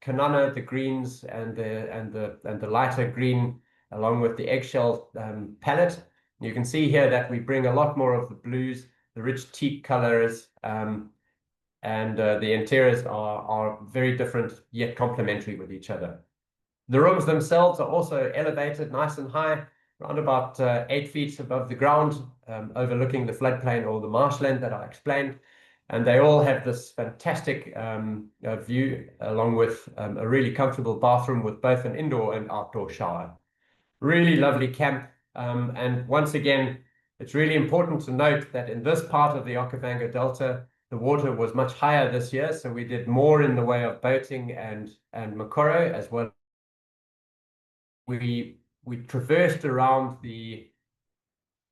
Kanana, the greens and the lighter green, along with the eggshell palette, you can see here that we bring a lot more of the blues, the rich teak colors, and the interiors are very different yet complementary with each other. The rooms themselves are also elevated nice and high, around about 8 feet above the ground, overlooking the floodplain or the marshland that I explained. And they all have this fantastic view, along with a really comfortable bathroom with both an indoor and outdoor shower. Really lovely camp. And once again, it's really important to note that in this part of the Okavango Delta, the water was much higher this year. So we did more in the way of boating and makoro, as well. We traversed around the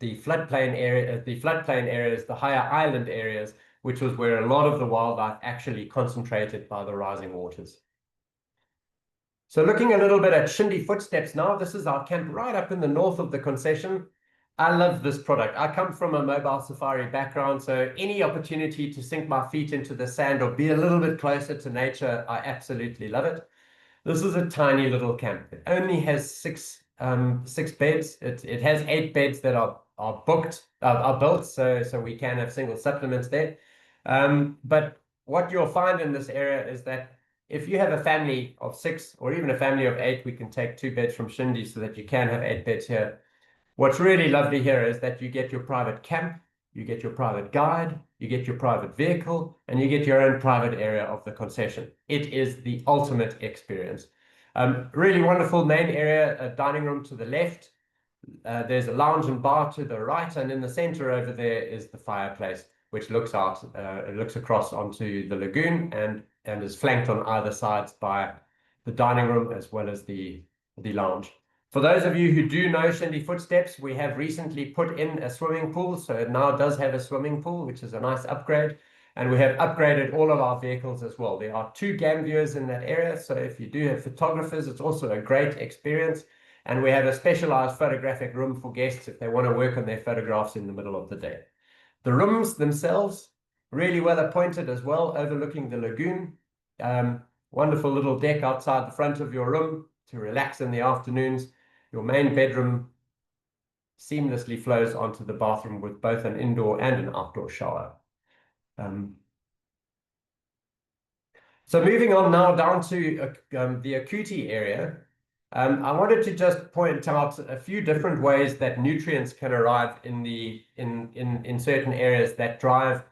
floodplain areas, the higher island areas, which was where a lot of the wildlife actually concentrated by the rising waters. So looking a little bit at Shindi Footsteps now, this is our camp right up in the north of the concession. I love this product. I come from a mobile safari background, so any opportunity to sink my feet into the sand or be a little bit closer to nature, I absolutely love it. This is a tiny little camp. It only has six beds. It has 8 beds that are built, so we can have single supplements there. But what you'll find in this area is that if you have a family of 6 or even a family of 8, we can take 2 beds from Shindi so that you can have 8 beds here. What's really lovely here is that you get your private camp, you get your private guide, you get your private vehicle, and you get your own private area of the concession. It is the ultimate experience. Really wonderful main area, a dining room to the left. There's a lounge and bar to the right, and in the center over there is the fireplace, which looks out, it looks across onto the lagoon and is flanked on either sides by the dining room as well as the lounge. For those of you who do know Shindi Footsteps, we have recently put in a swimming pool, so it now does have a swimming pool, which is a nice upgrade. And we have upgraded all of our vehicles as well. There are 2 GAM viewers in that area, so if you do have photographers, it's also a great experience. And we have a specialized photographic room for guests if they want to work on their photographs in the middle of the day. The rooms themselves, really well appointed as well, overlooking the lagoon. Wonderful little deck outside the front of your room to relax in the afternoons. Your main bedroom seamlessly flows onto the bathroom with both an indoor and an outdoor shower. So moving on now down to the Akuti area, I wanted to just point out a few different ways that nutrients can arrive in certain areas that drive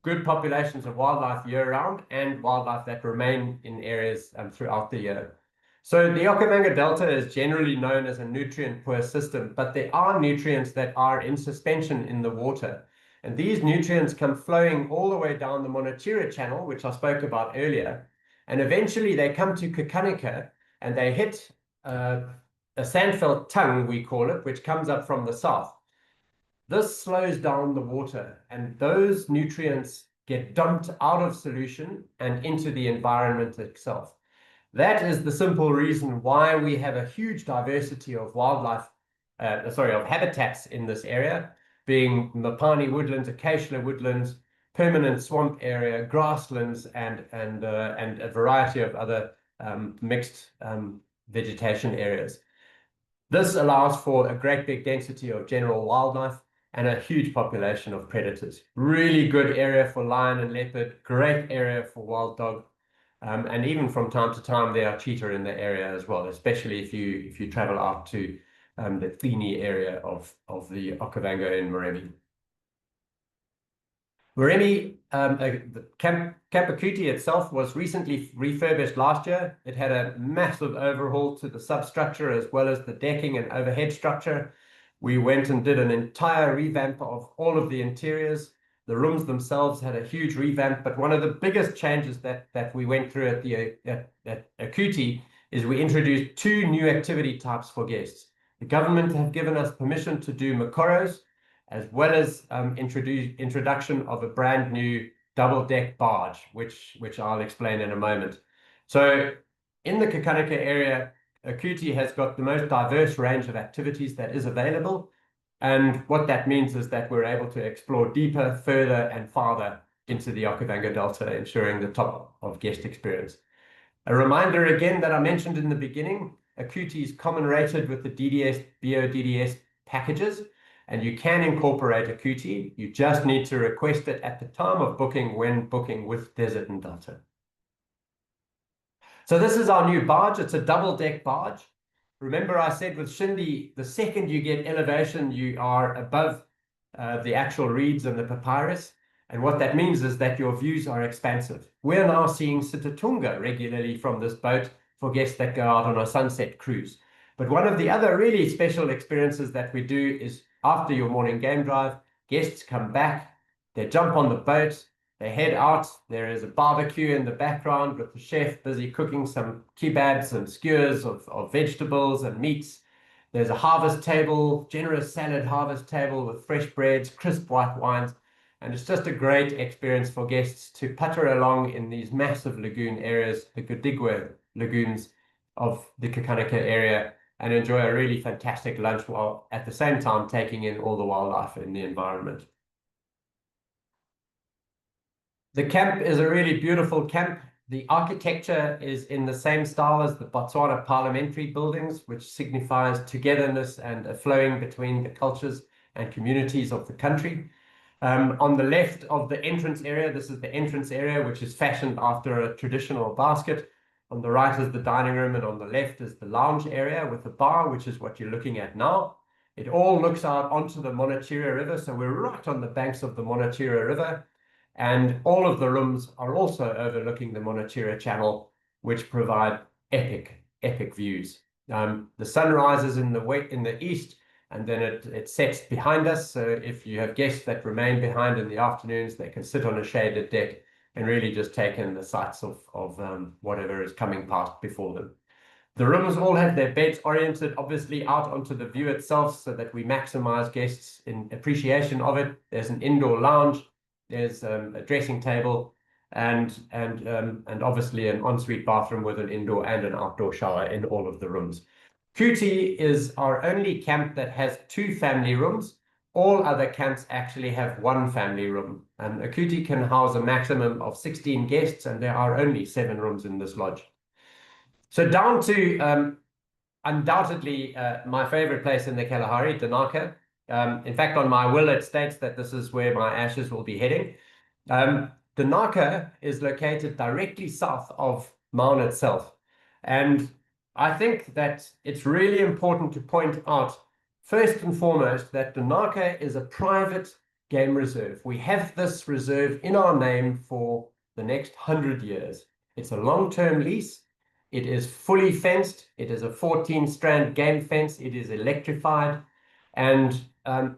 good populations of wildlife year-round and wildlife that remain in areas throughout the year. So the Okavango Delta is generally known as a nutrient-poor system, but there are nutrients that are in suspension in the water. And these nutrients come flowing all the way down the Monotira channel, which I spoke about earlier. And eventually they come to Kakanika and they hit a sandfelt tongue, we call it, which comes up from the south. This slows down the water, and those nutrients get dumped out of solution and into the environment itself. That is the simple reason why we have a huge diversity of wildlife, of habitats in this area, being Mapani woodlands, acacia woodlands, permanent swamp area, grasslands, and a variety of other mixed vegetation areas. This allows for a great big density of general wildlife and a huge population of predators. Really good area for lion and leopard, great area for wild dog. And even from time to time, there are cheetah in the area as well, especially if you travel out to the Fini area of the Okavango in Moremi. Moremi, the Camp Akuti itself was recently refurbished last year. It had a massive overhaul to the substructure as well as the decking and overhead structure. We went and did an entire revamp of all of the interiors. The rooms themselves had a huge revamp, but one of the biggest changes that we went through at Akuti is we introduced 2 new activity types for guests. The government have given us permission to do makoros, as well as introduction of a brand new double-deck barge, which I'll explain in a moment. So in the Kakanaka area, Akuti has got the most diverse range of activities that is available. And what that means is that we're able to explore deeper, further, and farther into the Okavango Delta, ensuring the top of guest experience. A reminder again that I mentioned in the beginning, Akuti is common rated with the DDS, BODDS packages, and you can incorporate Akuti. You just need to request it at the time of booking when booking with Desert and Delta. So this is our new barge. It's a double-deck barge. Remember I said with Shindy, the second you get elevation, you are above the actual reeds and the papyrus. And what that means is that your views are expansive. We're now seeing Sitatunga regularly from this boat for guests that go out on a sunset cruise. But one of the other really special experiences that we do is after your morning game drive, guests come back, they jump on the boat, they head out. There is a barbecue in the background with the chef busy cooking some kebabs and skewers of vegetables and meats. There's a harvest table, generous salad harvest table with fresh breads, crisp white wines. And it's just a great experience for guests to putter along in these massive lagoon areas, the Godigwe lagoons of the Kakanaka area, and enjoy a really fantastic lunch while at the same time taking in all the wildlife in the environment. The camp is a really beautiful camp. The architecture is in the same style as the Botswana parliamentary buildings, which signifies togetherness and a flowing between the cultures and communities of the country. On the left of the entrance area, this is the entrance area, which is fashioned after a traditional basket. On the right is the dining room, and on the left is the lounge area with the bar, which is what you're looking at now. It all looks out onto the Monachira River, so we're right on the banks of the Monachira River. And all of the rooms are also overlooking the Monachira Channel, which provide epic views. The sun rises in the east, and then it sets behind us. So if you have guests that remain behind in the afternoons, they can sit on a shaded deck and really just take in the sights of whatever is coming past before them. The rooms all have their beds oriented, obviously, out onto the view itself so that we maximize guests in appreciation of it. There's an indoor lounge. There's a dressing table and obviously an ensuite bathroom with an indoor and an outdoor shower in all of the rooms. Kuti is our only camp that has 2 family rooms. All other camps actually have 1 family room. And Kuti can house a maximum of 16 guests, and there are only 7 rooms in this lodge. So down to undoubtedly my favorite place in the Kalahari, Danaka. In fact, on my will, it states that this is where my ashes will be heading. Danaka is located directly south of Maun itself. And I think that it's really important to point out, first and foremost, that Danaka is a private game reserve. We have this reserve in our name for the next 100 years. It's a long-term lease. It is fully fenced. It is a 14-strand game fence. It is electrified. And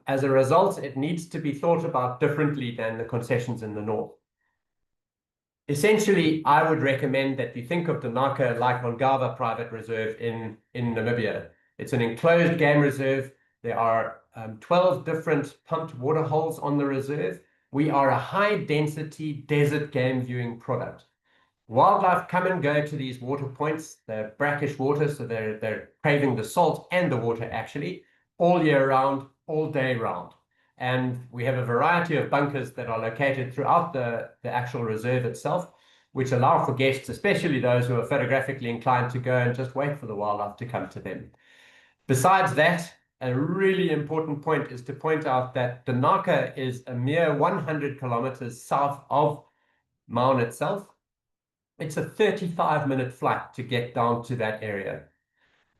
as a result, it needs to be thought about differently than the concessions in the north. Essentially, I would recommend that you think of Danaka like Mongava Private Reserve in Namibia. It's an enclosed game reserve. There are 12 different pumped water holes on the reserve. We are a high-density desert game viewing product. Wildlife come and go to these water points. They're brackish water, so they're craving the salt and the water, actually, all year round, all day round. And we have a variety of bunkers that are located throughout the actual reserve itself. which allow for guests, especially those who are photographically inclined, to go and just wait for the wildlife to come to them. Besides that, a really important point is to point out that Danaka is a mere 100 kilometers south of Maun itself. It's a 35-minute flight to get down to that area.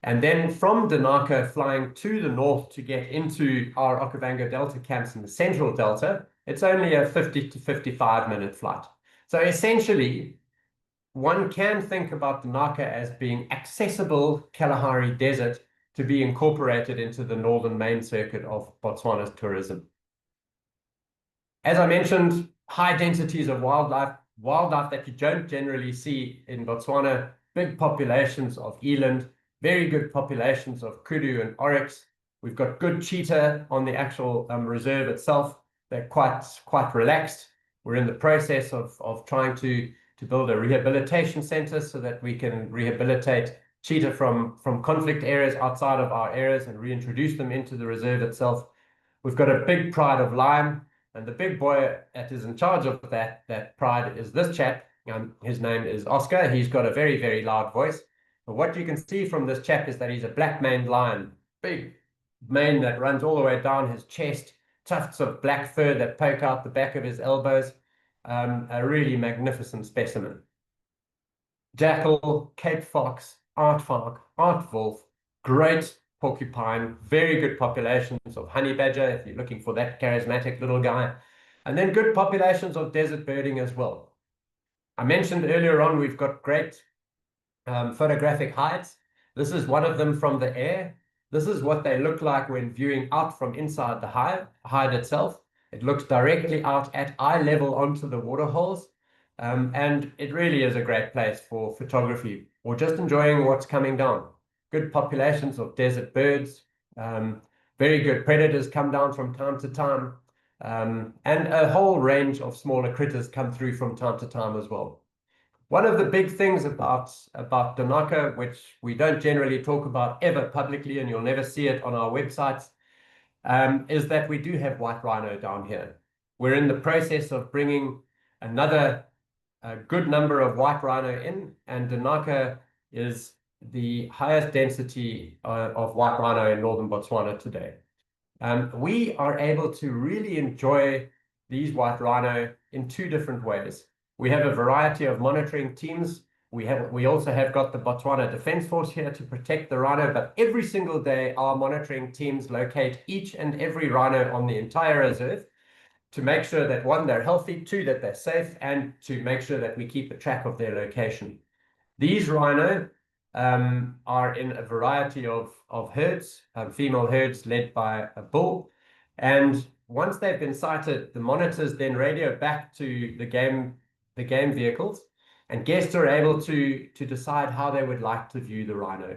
And then from Danaka, flying to the north to get into our Okavango Delta camps in the central delta, it's only a 50 to 55-minute flight. So essentially, one can think about Danaka as being accessible Kalahari Desert to be incorporated into the northern main circuit of Botswana's tourism. As I mentioned, high densities of wildlife that you don't generally see in Botswana, big populations of eland, very good populations of kudu and oryx. We've got good cheetah on the actual reserve itself. They're quite relaxed. We're in the process of trying to build a rehabilitation center so that we can rehabilitate cheetah from conflict areas outside of our areas and reintroduce them into the reserve itself. We've got a big pride of lion, and the big boy that is in charge of that pride is this chap. His name is Oscar. He's got a very, very loud voice. But what you can see from this chap is that he's a black-maned lion, big mane that runs all the way down his chest, tufts of black fur that poke out the back of his elbows. A really magnificent specimen. Jackal, Cape fox, aardvark, great porcupine, very good populations of honey badger if you're looking for that charismatic little guy, and then good populations of desert birding as well. I mentioned earlier on we've got great photographic hides. This is one of them from the air. This is what they look like when viewing out from inside the hide itself. It looks directly out at eye level onto the water holes. And it really is a great place for photography or just enjoying what's coming down. Good populations of desert birds, very good predators come down from time to time, and a whole range of smaller critters come through from time to time as well. One of the big things about Danaka, which we don't generally talk about ever publicly, and you'll never see it on our websites, is that we do have white rhino down here. We're in the process of bringing another good number of white rhino in, and Danaka is the highest density of white rhino in northern Botswana today. We are able to really enjoy these white rhino in two different ways. We have a variety of monitoring teams. We also have got the Botswana Defence Force here to protect the rhino, but every single day our monitoring teams locate each and every rhino on the entire reserve to make sure that, one, they're healthy, two, that they're safe, and to make sure that we keep a track of their location. These rhino are in a variety of herds, female herds led by a bull. And once they've been sighted, the monitors then radio back to the game vehicles, and guests are able to decide how they would like to view the rhino.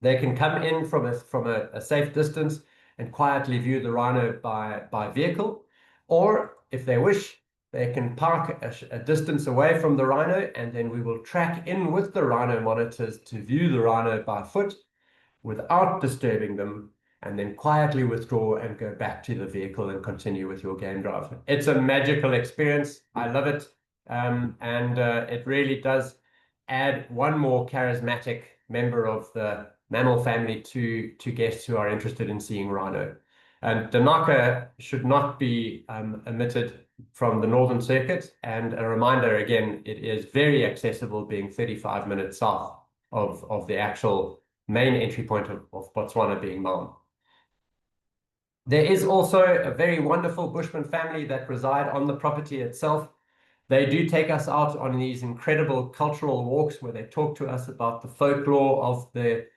They can come in from a safe distance and quietly view the rhino by vehicle, or if they wish, they can park a distance away from the rhino, and then we will track in with the rhino monitors to view the rhino by foot without disturbing them, and then quietly withdraw and go back to the vehicle and continue with your game drive. It's a magical experience. I love it. And it really does add one more charismatic member of the mammal family to guests who are interested in seeing rhino. And Danaka should not be omitted from the northern circuit. And a reminder again, it is very accessible, being 35 minutes south of the actual main entry point of Botswana, being Maun. There is also a very wonderful Bushman family that reside on the property itself. They do take us out on these incredible cultural walks where they talk to us about the folklore of their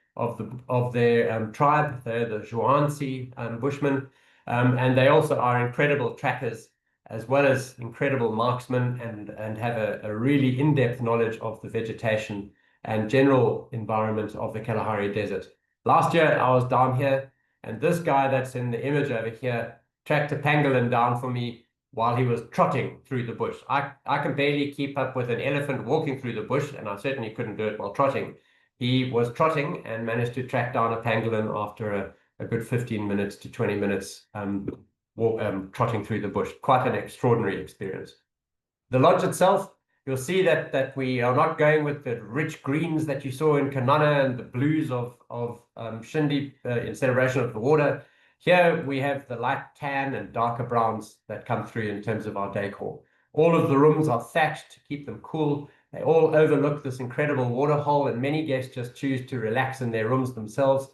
tribe. They're the Zhuangzi Bushmen, and they also are incredible trackers as well as incredible marksmen, and have a really in-depth knowledge of the vegetation and general environment of the Kalahari Desert. Last year I was down here, and this guy that's in the image over here tracked a pangolin down for me while he was trotting through the bush. I can barely keep up with an elephant walking through the bush, and I certainly couldn't do it while trotting. He was trotting and managed to track down a pangolin after a good 15 minutes to 20 minutes trotting through the bush. Quite an extraordinary experience. The lodge itself you'll see that we are not going with the rich greens that you saw in Kanana and the blues of Shindi in celebration of the water. Here we have the light tan and darker browns that come through in terms of our decor. All of the rooms are thatched to keep them cool. They all overlook this incredible waterhole, and many guests just choose to relax in their rooms themselves,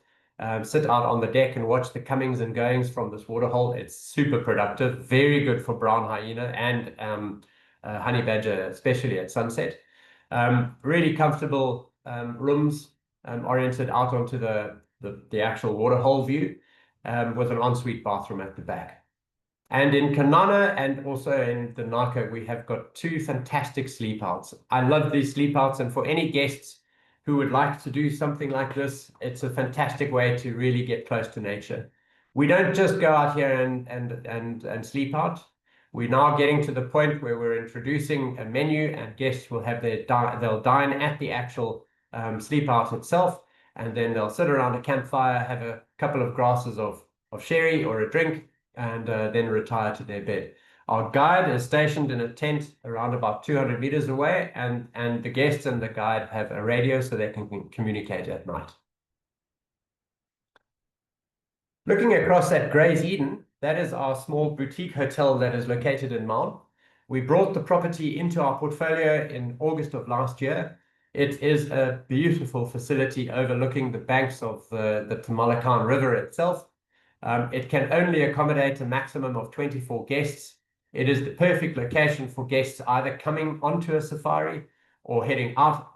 sit out on the deck and watch the comings and goings from this waterhole. It's super productive, very good for brown hyena and honey badger, especially at sunset. Really comfortable rooms oriented out onto the actual waterhole view, with an ensuite bathroom at the back. And in Kanana and also in the Naka, we have got two fantastic sleep outs. I love these sleep outs, and for any guests who would like to do something like this, it's a fantastic way to really get close to nature. We don't just go out here and sleep out. We're now getting to the point where we're introducing a menu, and guests will have they'll dine at the actual sleep out itself, and then they'll sit around a campfire, have a couple of glasses of sherry or a drink, and then retire to their bed. Our guide is stationed in a tent around about 200 meters away, and the guests and the guide have a radio so they can communicate at night. Looking across at Gray's Eden, that is our small boutique hotel that is located in Maun. We brought the property into our portfolio in August of last year. It is a beautiful facility overlooking the banks of the Tamalakan River itself. It can only accommodate a maximum of 24 guests. It is the perfect location for guests either coming onto a safari or heading out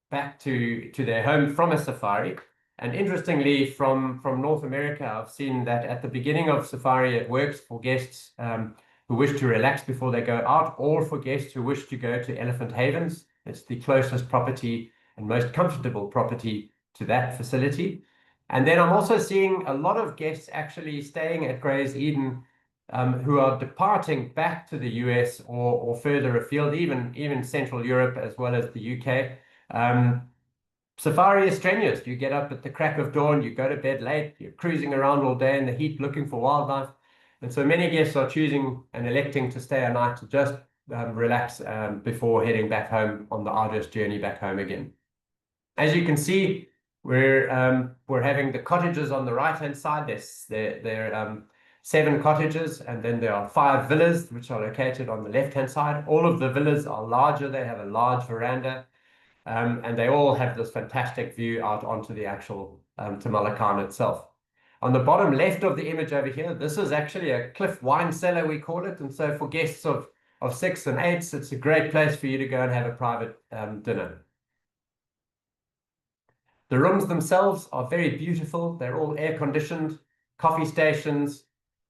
back to their home from a safari. And interestingly, from North America, I've seen that at the beginning of safari, it works for guests who wish to relax before they go out, or for guests who wish to go to Elephant Havens. It's the closest property and most comfortable property to that facility. And then I'm also seeing a lot of guests actually staying at Gray's Eden who are departing back to the US or further afield, even Central Europe as well as the UK. Safari is strenuous. You get up at the crack of dawn, you go to bed late, you're cruising around all day in the heat looking for wildlife. And so many guests are choosing and electing to stay a night to just relax before heading back home on the arduous journey back home again. As you can see, we're having the cottages on the right-hand side. There are 7 cottages, and then there are 5 villas, which are located on the left-hand side. All of the villas are larger. They have a large veranda, and they all have this fantastic view out onto the actual Tamalakan itself. On the bottom left of the image over here, this is actually a cliff wine cellar, we call it. And so for guests of 6 and 8s, it's a great place for you to go and have a private dinner. The rooms themselves are very beautiful. They're all air-conditioned, coffee stations,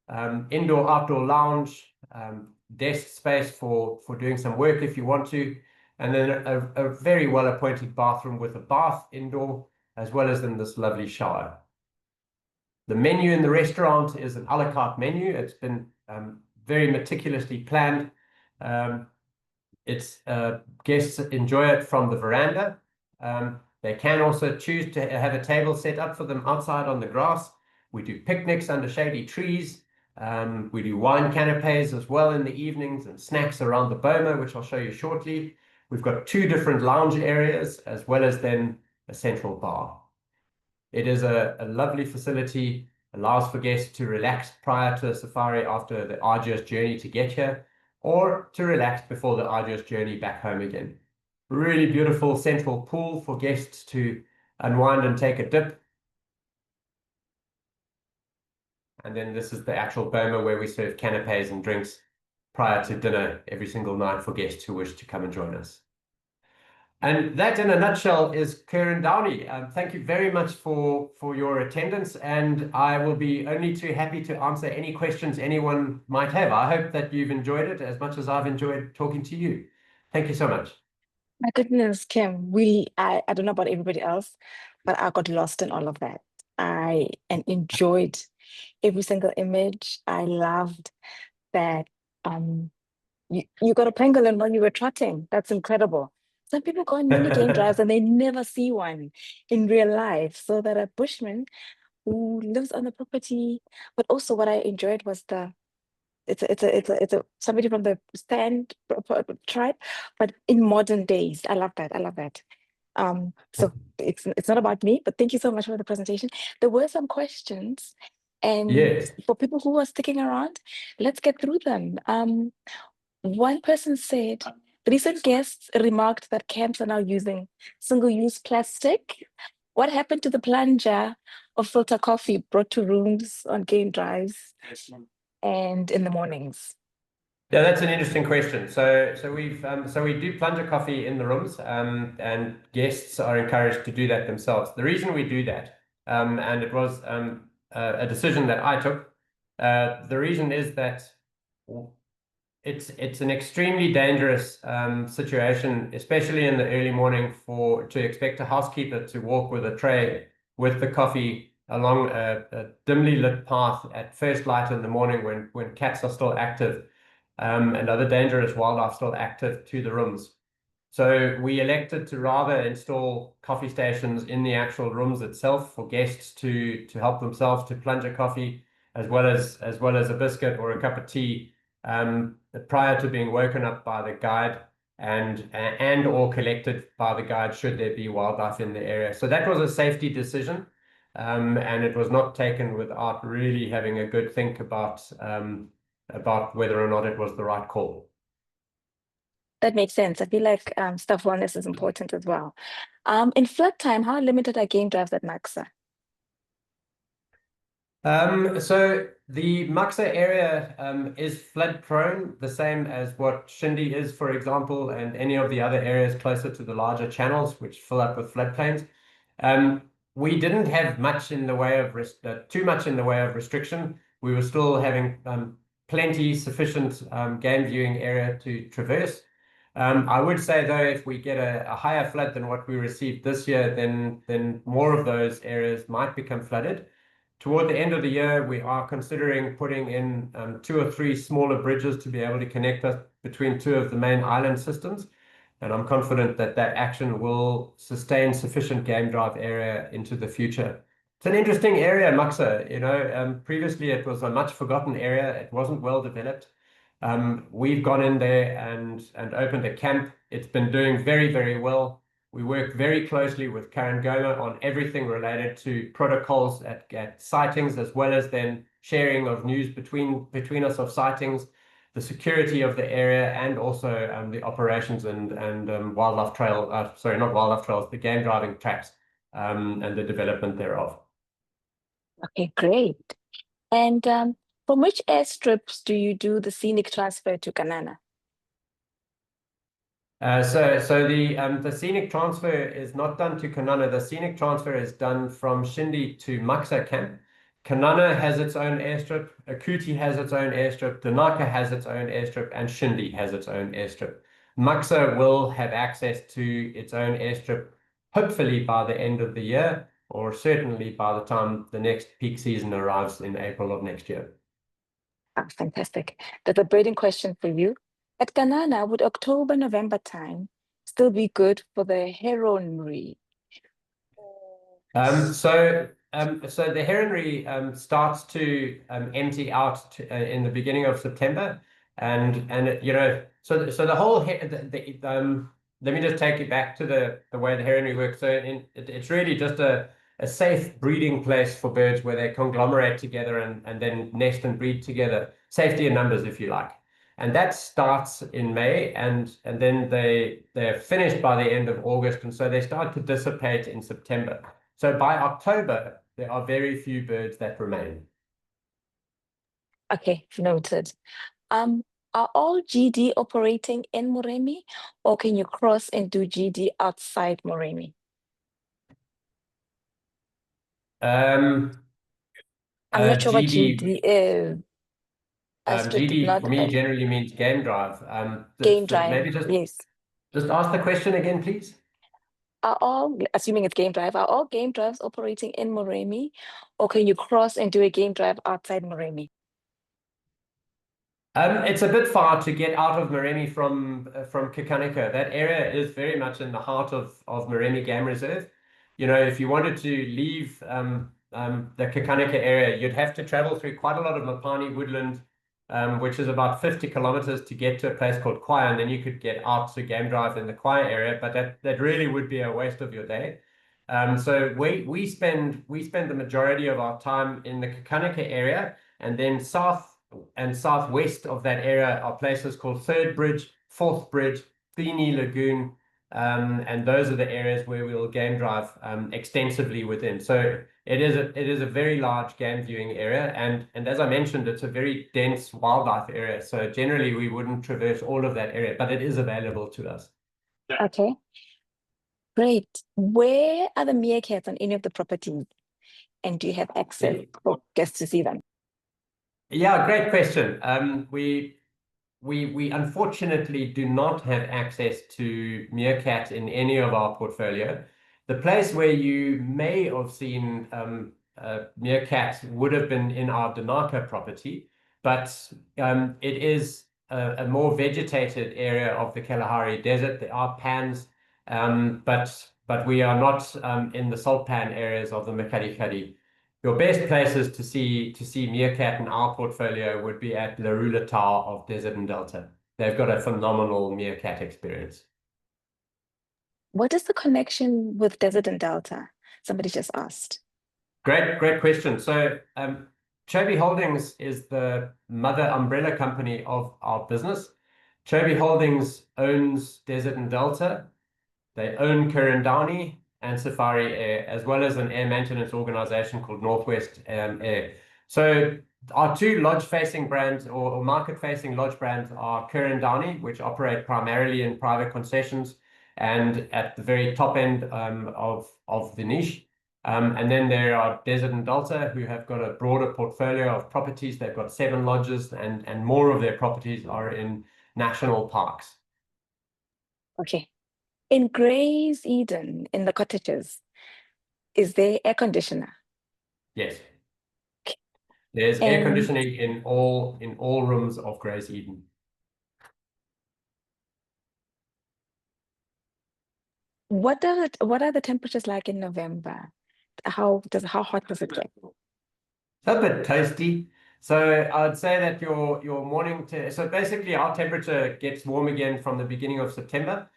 indoor-outdoor lounge, desk space for doing some work if you want to, and then a very well-appointed bathroom with a bath indoor, as well as in this lovely shower. The menu in the restaurant is an a la carte menu. It's been very meticulously planned. Guests enjoy it from the veranda. They can also choose to have a table set up for them outside on the grass. We do picnics under shady trees. We do wine canapes as well in the evenings, and snacks around the boma, which I'll show you shortly. We've got 2 different lounge areas, as well as then a central bar. It is a lovely facility, allows for guests to relax prior to a safari after the arduous journey to get here, or to relax before the arduous journey back home again. Really beautiful central pool for guests to unwind and take a dip. And then this is the actual boma where we serve canapes and drinks prior to dinner every single night for guests who wish to come and join us. And that, in a nutshell, is Ker Downey. Thank you very much for your attendance, and I will be only too happy to answer any questions anyone might have. I hope that you've enjoyed it as much as I've enjoyed talking to you. Thank you so much. My goodness, Kim, I don't know about everybody else, but I got lost in all of that. I enjoyed every single image. I loved that you got a pangolin when you were trotting. That's incredible. Some people go on mini game drives and they never see one in real life. So that a bushman who lives on the property, but also what I enjoyed was it's a somebody from the stand tribe, but in modern days. I love that. I love that. So it's not about me, but thank you so much for the presentation. There were some questions, and Yes. for people who are sticking around, let's get through them. One person said, recent guests remarked that camps are now using single-use plastic. What happened to the plunger of filter coffee brought to rooms on game drives and in the mornings? Yeah, that's an interesting question. So we do plunger coffee in the rooms, and guests are encouraged to do that themselves. The reason we do that, and it was a decision that I took. The reason is that it's an extremely dangerous situation, especially in the early morning, to expect a housekeeper to walk with a tray with the coffee along a dimly lit path at first light in the morning when cats are still active, and other dangerous wildlife still active to the rooms. So we elected to rather install coffee stations in the actual rooms itself for guests to help themselves to plunge a coffee as well as a biscuit or a cup of tea, prior to being woken up by the guide and or collected by the guide should there be wildlife in the area. So that was a safety decision, and it was not taken without really having a good think about whether or not it was the right call. That makes sense. I feel like staff wellness is important as well. In flood time, how limited are game drives at Maxa? So the Maxa area is flood prone, the same as what Shindi is, for example, and any of the other areas closer to the larger channels, which fill up with floodplains. We didn't have much in the way of too much in the way of restriction. We were still having plenty sufficient game viewing area to traverse. I would say though, if we get a higher flood than what we received this year, then more of those areas might become flooded. Toward the end of the year, we are considering putting in 2 or 3 smaller bridges to be able to connect us between 2 of the main island systems. And I'm confident that that action will sustain sufficient game drive area into the future. It's an interesting area, Maxa. Previously it was a much forgotten area. It wasn't well developed. We've gone in there and opened a camp. It's been doing very, very well. We work very closely with Karen Goma on everything related to protocols at sightings, as well as then sharing of news between us of sightings, the security of the area, and also the operations and wildlife trail, sorry, not wildlife trails, the game driving tracks, and the development thereof. Okay, great. And from which airstrips do you do the scenic transfer to Kanana? So the scenic transfer is not done to Kanana. The scenic transfer is done from Shindi to Maxa camp. Kanana has its own airstrip, Akuti has its own airstrip, Danaka has its own airstrip, and Shindi has its own airstrip. Maxa will have access to its own airstrip, hopefully by the end of the year, or certainly by the time the next peak season arrives in April of next year. Ah, fantastic. There's a burning question for you. At Kanana, would October, November time still be good for the heronry? So the heronry starts to empty out in the beginning of September, and so the whole let me just take you back to the way the heronry works. So it's really just a safe breeding place for birds where they conglomerate together and then nest and breed together. Safety in numbers, if you like. And that starts in May, and then they're finished by the end of August, and so they start to dissipate in September. So by October, there are very few birds that remain. Okay, noted. Are all GD operating in Moremi, or can you cross and do GD outside Moremi? Um, I'm not sure what GD, GD is. I still did GD not for me generally means game drive. game drive. Maybe Yes. just ask the question again, please. Are all, assuming it's game drive, are all game drives operating in Moremi, or can you cross and do a game drive outside Moremi? It's a bit far to get out of Moremi from Kikanika. That area is very much in the heart of Moremi Game Reserve. If you wanted to leave the Kikanika area, you'd have to travel through quite a lot of Mopani woodland, which is about 50 kilometers to get to a place called Kwai, and then you could get out to game drive in the Kwai area, but that really would be a waste of your day. So we spend the majority of our time in the Kakanaka area, and then south and southwest of that area are places called Third Bridge, Fourth Bridge, Thini Lagoon, and those are the areas where we will game drive extensively within. So it is a very large game viewing area, and as I mentioned, it's a very dense wildlife area. So generally we wouldn't traverse all of that area, but it is available to us. Okay, great. Where are the meerkats on any of the properties? And do you have access for guests to see them? Yeah, great question. We unfortunately do not have access to meerkat in any of our portfolio. The place where you may have seen meerkat would have been in our Danaka property, but it is a more vegetated area of the Kalahari Desert. There are pans, but we are not in the salt pan areas of the Makadikadi. Your best places to see meerkat in our portfolio would be at Larula Tower of Desert and Delta. They've got a phenomenal meerkat experience. What is the connection with Desert and Delta? Somebody just asked. Great question. So Chobe Holdings is the mother umbrella company of our business. Chobe Holdings owns Desert and Delta. They own Ker Downey and Safari Air, as well as an air maintenance organization called Northwest Air. So our two lodge-facing brands or market-facing lodge brands are Ker Downey, which operate primarily in private concessions and at the very top end of the niche. And then there are Desert and Delta, who have got a broader portfolio of properties. They've got 7 lodges, and more of their properties are in national parks. Okay. In Gray's Eden, in the cottages, is there air conditioner? Yes. Okay. There's air conditioning in all rooms of Gray's Eden. What are the temperatures like in November? How hot does it get? A bit toasty. So I'd say that your morning so basically our temperature gets warm again from the beginning of September.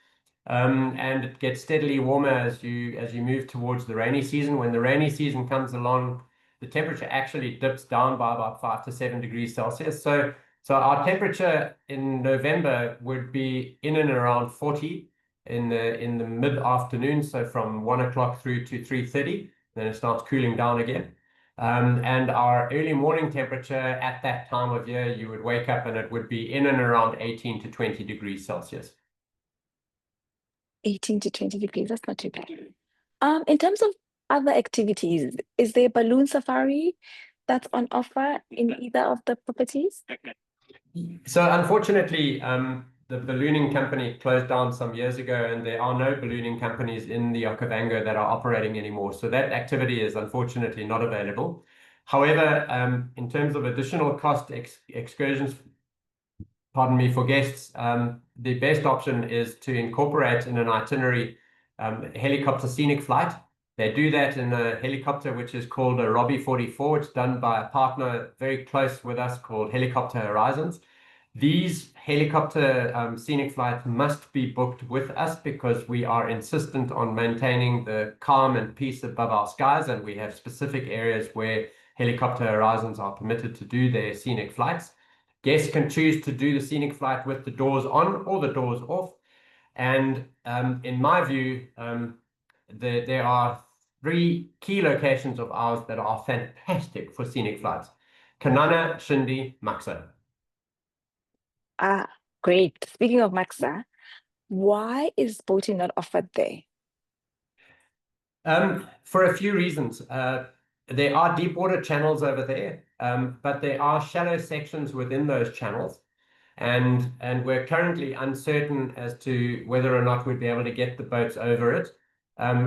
And it gets steadily warmer as you move towards the rainy season. When the rainy season comes along, the temperature actually dips down by about 5 to 7 degrees Celsius. So our temperature in November would be in and around 40 in the mid-afternoon, so from 1 o'clock through to 3:30. Then it starts cooling down again. And our early morning temperature at that time of year, you would wake up and it would be in and around 18 to 20 degrees Celsius. 18 to 20 degrees, that's not too bad. In terms of other activities, is there balloon safari that's on offer in either of the properties? So unfortunately, the ballooning company closed down some years ago, and there are no ballooning companies in the Okavango that are operating anymore. So that activity is unfortunately not available. However, in terms of additional cost excursions, pardon me, for guests, the best option is to incorporate in an itinerary helicopter scenic flight. They do that in a helicopter which is called a Robbie 44. It's done by a partner very close with us called Helicopter Horizons. These helicopter scenic flights must be booked with us because we are insistent on maintaining the calm and peace above our skies, and we have specific areas where Helicopter Horizons are permitted to do their scenic flights. Guests can choose to do the scenic flight with the doors on or the doors off. And in my view, there are 3 key locations of ours that are fantastic for scenic flights: Kanana, Shindi, Maksa. Ah, great. Speaking of Maksa, why is boating not offered there? For a few reasons. There are deep water channels over there, but there are shallow sections within those channels. And we're currently uncertain as to whether or not we'd be able to get the boats over it.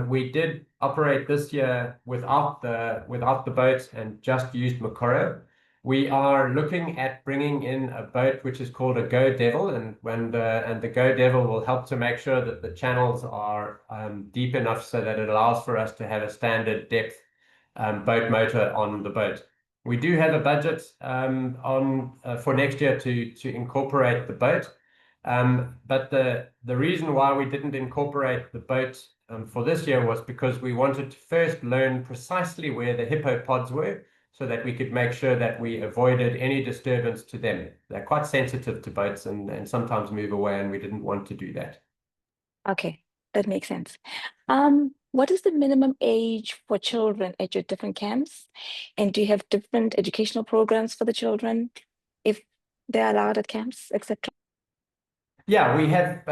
We did operate this year without the boats and just used Makoro. We are looking at bringing in a boat which is called a Go Devil, and the Go Devil will help to make sure that the channels are deep enough so that it allows for us to have a standard depth boat motor on the boat. We do have a budget for next year to incorporate the boat. But the reason why we didn't incorporate the boat for this year was because we wanted to first learn precisely where the hippo pods were, so that we could make sure that we avoided any disturbance to them. They're quite sensitive to boats and sometimes move away, and we didn't want to do that. Okay, that makes sense. What is the minimum age for children at your different camps? And do you have different educational programs for the children if they're allowed at camps, etc.? Yeah, we have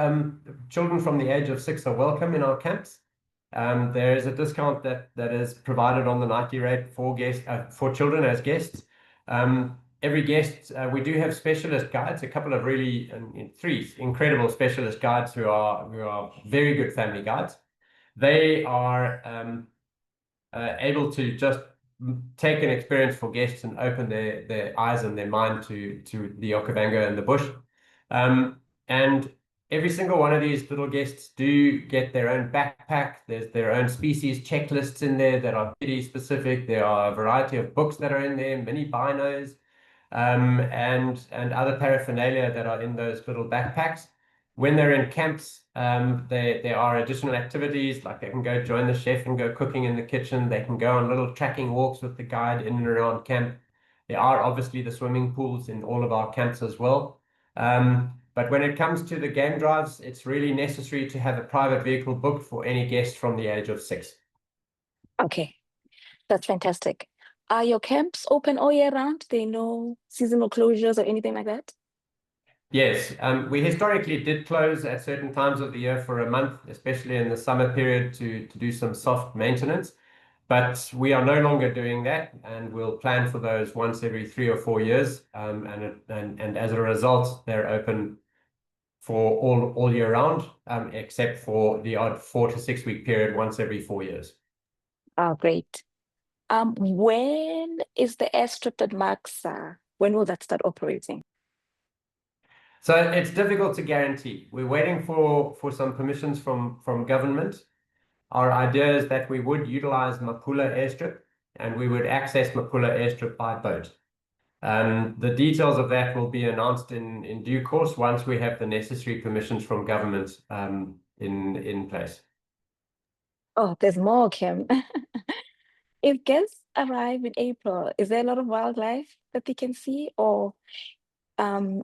children from the age of 6 are welcome in our camps. There is a discount that is provided on the nightly rate for children as guests. Every guest, we do have specialist guides, a couple of really three incredible specialist guides who are very good family guides. They are able to just take an experience for guests and open their eyes and their mind to the Okavango and the bush. And every single one of these little guests do get their own backpack. There's their own species checklists in there that are kitty specific. There are a variety of books that are in there, mini binos, and other paraphernalia that are in those little backpacks. When they're in camps, there are additional activities, like they can go join the chef and go cooking in the kitchen. They can go on little tracking walks with the guide in and around camp. There are obviously the swimming pools in all of our camps as well. But when it comes to the game drives, it's really necessary to have a private vehicle booked for any guest from the age of 6. Okay, that's fantastic. Are your camps open all year round? They no seasonal closures or anything like that? Yes, we historically did close at certain times of the year for a month, especially in the summer period to do some soft maintenance. But we are no longer doing that, and we'll plan for those once every 3 or 4 years. And as a result, they're open for all year round, except for the odd 4 to 6 week period once every 4 years. Oh, great. When is the airstrip at Maxa? When will that start operating? So it's difficult to guarantee. We're waiting for some permissions from government. Our idea is that we would utilize Mapula airstrip, and we would access Mapula airstrip by boat. The details of that will be announced in due course once we have the necessary permissions from government in place. Oh, there's more, Kim. If guests arrive in April, is there a lot of wildlife that they can see, or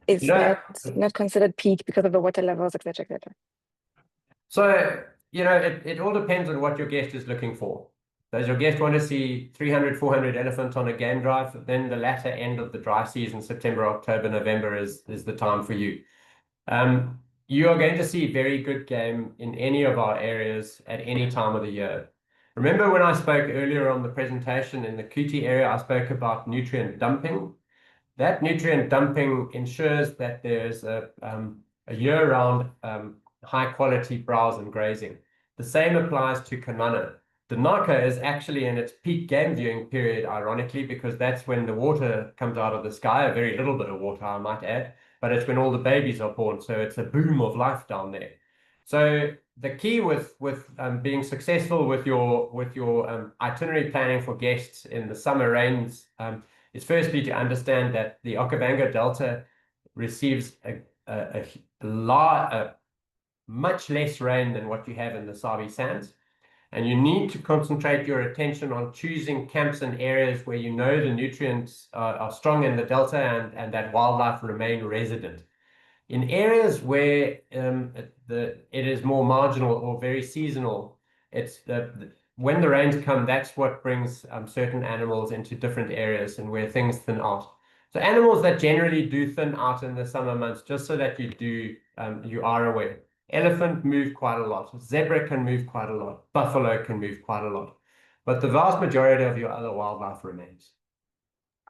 is No, that not considered peak because of the water levels, etc., etc.? so it all depends on what your guest is looking for. Does your guest want to see 300, 400 elephant on a game drive? Then the latter end of the dry season, September, October, November is the time for you. You are going to see very good game in any of our areas at any time of the year. Remember when I spoke earlier on the presentation in the Kuti area, I spoke about nutrient dumping. That nutrient dumping ensures that there's a year-round high-quality browse and grazing. The same applies to Kanana. Danaka is actually in its peak game viewing period, ironically, because that's when the water comes out of the sky, a very little bit of water, I might add, but it's when all the babies are born, so it's a boom of life down there. So the key with being successful with your itinerary planning for guests in the summer rains is firstly to understand that the Okavango Delta receives a much less rain than what you have in the Sabi Sands. And you need to concentrate your attention on choosing camps and areas where you know the nutrients are strong in the delta and that wildlife remain resident. In areas where it is more marginal or very seasonal, it's when the rains come, that's what brings certain animals into different areas and where things thin out. So animals that generally do thin out in the summer months, just so that you are aware. Elephant move quite a lot. Zebra can move quite a lot. Buffalo can move quite a lot. But the vast majority of your other wildlife remains.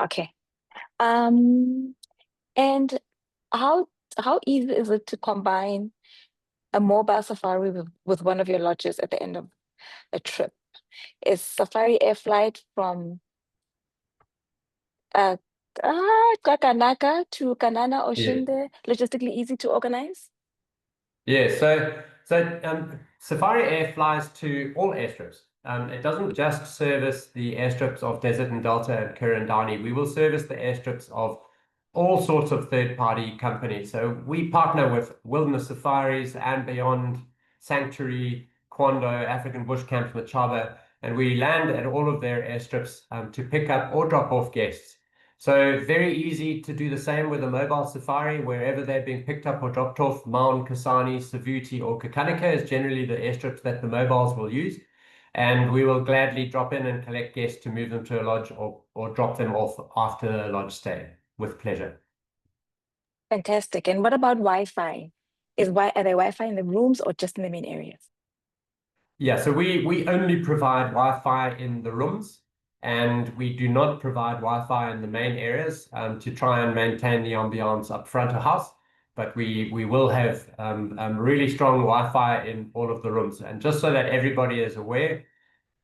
Okay. And how easy is it to combine a mobile safari with one of your lodges at the end of a trip? Is safari air flight from Kakanaka to Kanana or Yeah. Shinde logistically easy to organize? Yeah, so Safari Air flies to all airstrips. it doesn't just service the airstrips of Desert and Delta and Ker Downey. We will service the airstrips of all sorts of third-party companies. So we partner with Wilderness Safaris and Beyond, Sanctuary, Quando, African Bush Camps, Machaba, and we land at all of their airstrips to pick up or drop off guests. So very easy to do the same with a mobile safari, wherever they're being picked up or dropped off. Maun, Kasane, Savuti, or Kakanaka is generally the airstrips that the mobiles will use. And we will gladly drop in and collect guests to move them to a lodge or drop them off after a lodge stay with pleasure. Fantastic. And what about Wi-Fi? Are there Wi-Fi in the rooms or just in the main areas? Yeah, so we only provide Wi-Fi in the rooms, and we do not provide Wi-Fi in the main areas to try and maintain the ambiance up front of house. But we will have really strong Wi-Fi in all of the rooms. And just so that everybody is aware,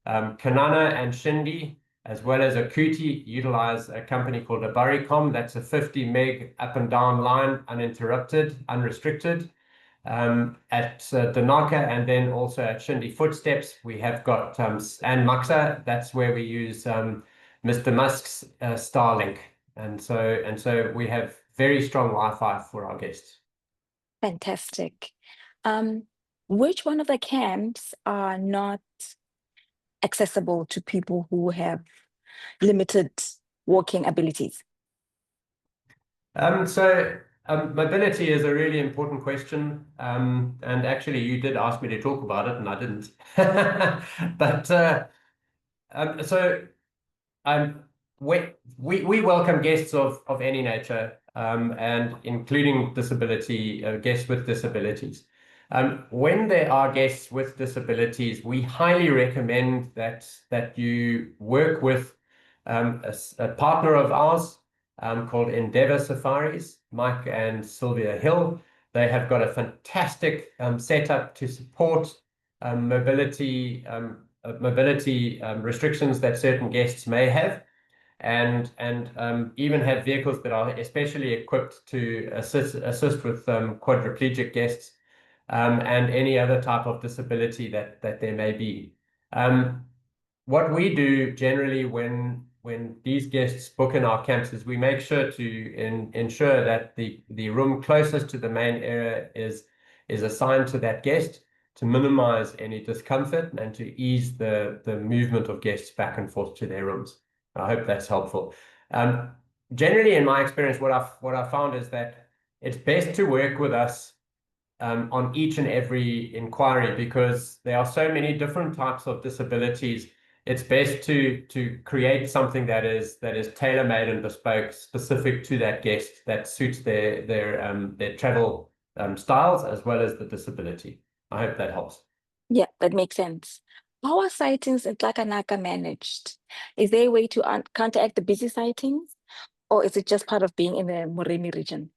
Kanana and Shindi, as well as Akuti, utilize a company called Abaricom. That's a 50 meg up and down line, uninterrupted, unrestricted. At Danaka and then also at Shindi Footsteps, we have got, and Maxa, that's where we use Mr. Musk's Starlink. And so we have very strong Wi-Fi for our guests. Fantastic. Which one of the camps are not accessible to people who have limited walking abilities? Mobility is a really important question. And actually, you did ask me to talk about it, and I didn't. We welcome guests of any nature, and including guests with disabilities. When there are guests with disabilities, we highly recommend that you work with a partner of ours called Endeavour Safaris, Mike and Sylvia Hill. They have got a fantastic setup to support mobility restrictions that certain guests may have, and even have vehicles that are especially equipped to assist with quadriplegic guests and any other type of disability that there may be. What we do generally when these guests book in our camps is we make sure to ensure that the room closest to the main area is assigned to that guest to minimize any discomfort and to ease the movement of guests back and forth to their rooms. I hope that's helpful. Generally, in my experience, what I found is that it's best to work with us on each and every inquiry, because there are so many different types of disabilities. It's best to create something that is tailor-made and bespoke, specific to that guest, that suits their travel styles as well as the disability. I hope that helps. Yeah, that makes sense. How are sightings in Tlakanaka managed? Is there a way to counteract the busy sightings, or is it just part of being in the Moremi region?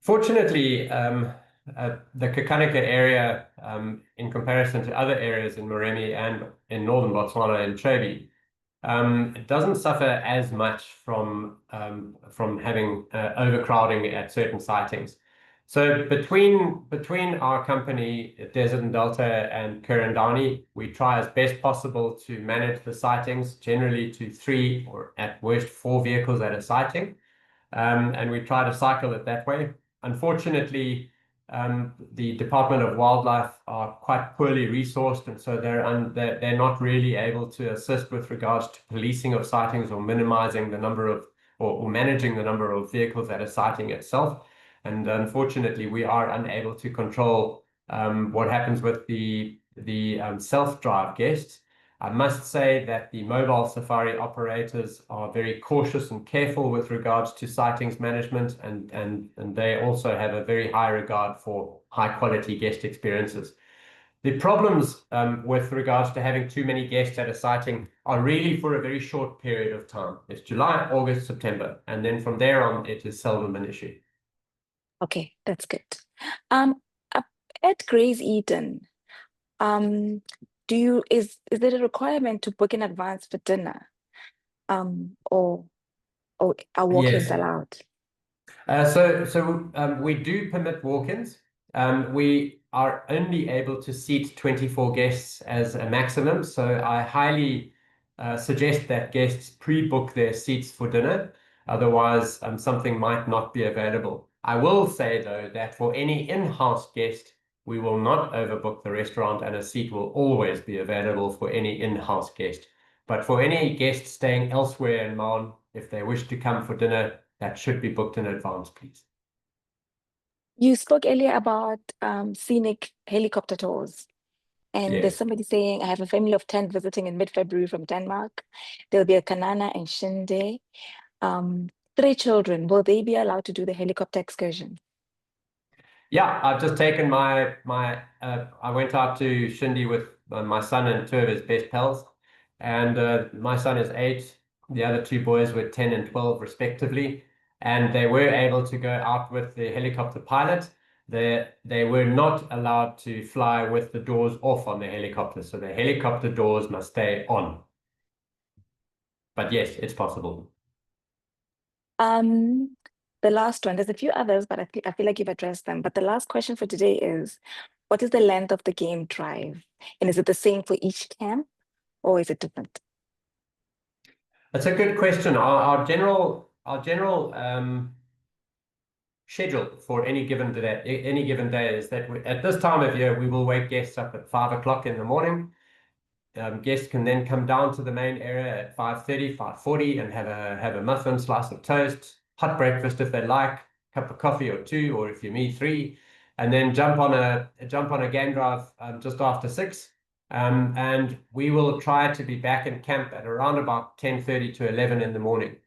Fortunately, the Kakanaka area, in comparison to other areas in Moremi and in northern Botswana and Chobe, it doesn't suffer as much from having overcrowding at certain sightings. So between our company, Desert and Delta and Ker Downey, we try as best possible to manage the sightings, generally to 3 or at worst 4 vehicles at a sighting, and we try to cycle it that way. Unfortunately, the Department of Wildlife are quite poorly resourced, and so they're not really able to assist with regards to policing of sightings or minimizing the number of or managing the number of vehicles at a sighting itself. And unfortunately, we are unable to control what happens with the self-drive guests. I must say that the mobile safari operators are very cautious and careful with regards to sightings management, and they also have a very high regard for high quality guest experiences. The problems with regards to having too many guests at a sighting are really for a very short period of time. It's July, August, September, and then from there on, it is seldom an issue. Okay, that's good. At Gray's Eden, is there a requirement to book in advance for dinner? Or are walk-ins Yes. allowed? So we do permit walk-ins. We are only able to seat 24 guests as a maximum. So I highly suggest that guests pre-book their seats for dinner. Otherwise, something might not be available. I will say, though, that for any in-house guest, we will not overbook the restaurant and a seat will always be available for any in-house guest. But for any guest staying elsewhere in Maun, if they wish to come for dinner, that should be booked in advance, please. You spoke earlier about scenic helicopter tours. And there's Yes. somebody saying, I have a family of 10 visiting in mid-February from Denmark. There'll be a Kanana and Shinde. 3 children. Will they be allowed to do the helicopter excursion? Yeah, I've just taken I went out to Shindy with my son and 2 of his best pals. And my son is 8. The other 2 boys were 10 and 12 respectively. And they were able to go out with the helicopter pilot. They were not allowed to fly with the doors off on the helicopter. So the helicopter doors must stay on. But yes, it's possible. Um, the last one, there's a few others, but I feel like you've addressed them. But the last question for today is, what is the length of the game drive? And is it the same for each camp or is it different? That's a good question. Our general schedule for any given day is that at this time of year we will wake guests up at 5 o'clock in the morning. Guests can then come down to the main area at 5:30, 5:40 and have a muffin, slice of toast, hot breakfast if they like, cup of coffee or 2, or if you're me, 3, and then jump on a game drive just after 6. And we will try to be back in camp at around about 10:30 to 11 in the morning.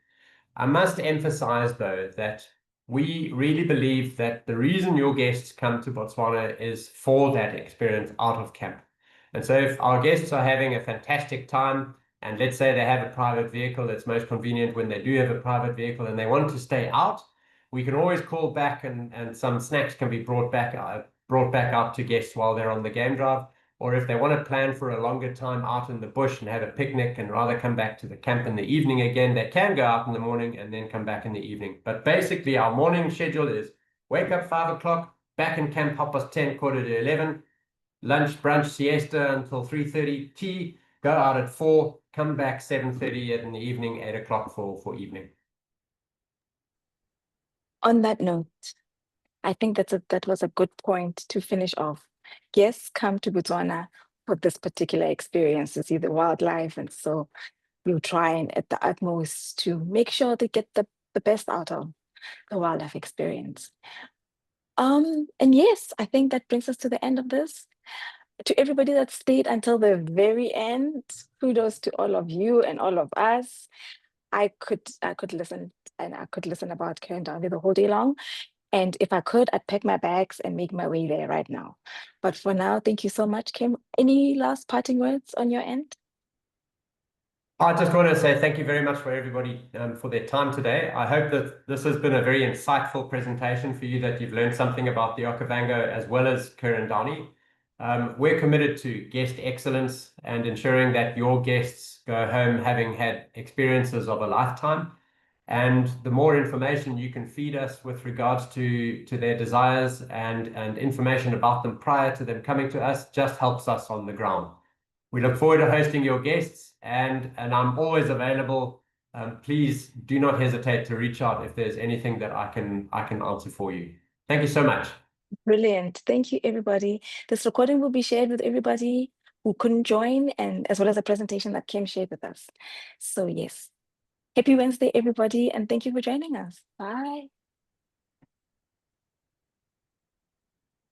I must emphasize, though, that we really believe that the reason your guests come to Botswana is for that experience out of camp. And so if our guests are having a fantastic time, and let's say they have a private vehicle that's most convenient when they do have a private vehicle and they want to stay out, we can always call back and some snacks can be brought back out to guests while they're on the game drive. Or if they want to plan for a longer time out in the bush and have a picnic and rather come back to the camp in the evening again, they can go out in the morning and then come back in the evening. But basically, our morning schedule is wake up 5 o'clock, back in camp 10:30, quarter to 11, lunch, brunch, siesta until 3:30, tea, go out at 4, come back 7:30 in the evening, 8 o'clock for evening. On that note, I think that was a good point to finish off. Guests come to Botswana for this particular experience to see the wildlife. And so we'll try and at the utmost to make sure they get the best out of the wildlife experience. And yes, I think that brings us to the end of this. To everybody that stayed until the very end, kudos to all of you and all of us. I could listen and I could listen about Ker Downey the whole day long. And if I could, I'd pack my bags and make my way there right now. But for now, thank you so much, Kim. Any last parting words on your end? I just want to say thank you very much for everybody for their time today. I hope that this has been a very insightful presentation for you, that you've learned something about the Okavango as well as Ker Downey. We're committed to guest excellence and ensuring that your guests go home having had experiences of a lifetime. And the more information you can feed us with regards to their desires and information about them prior to them coming to us just helps us on the ground. We look forward to hosting your guests, and I'm always available. Please do not hesitate to reach out if there's anything that I can answer for you. Thank you so much. Brilliant. Thank you, everybody. This recording will be shared with everybody who couldn't join, and as well as a presentation that Kim shared with us. So yes, happy Wednesday, everybody, and thank you for joining us. Bye.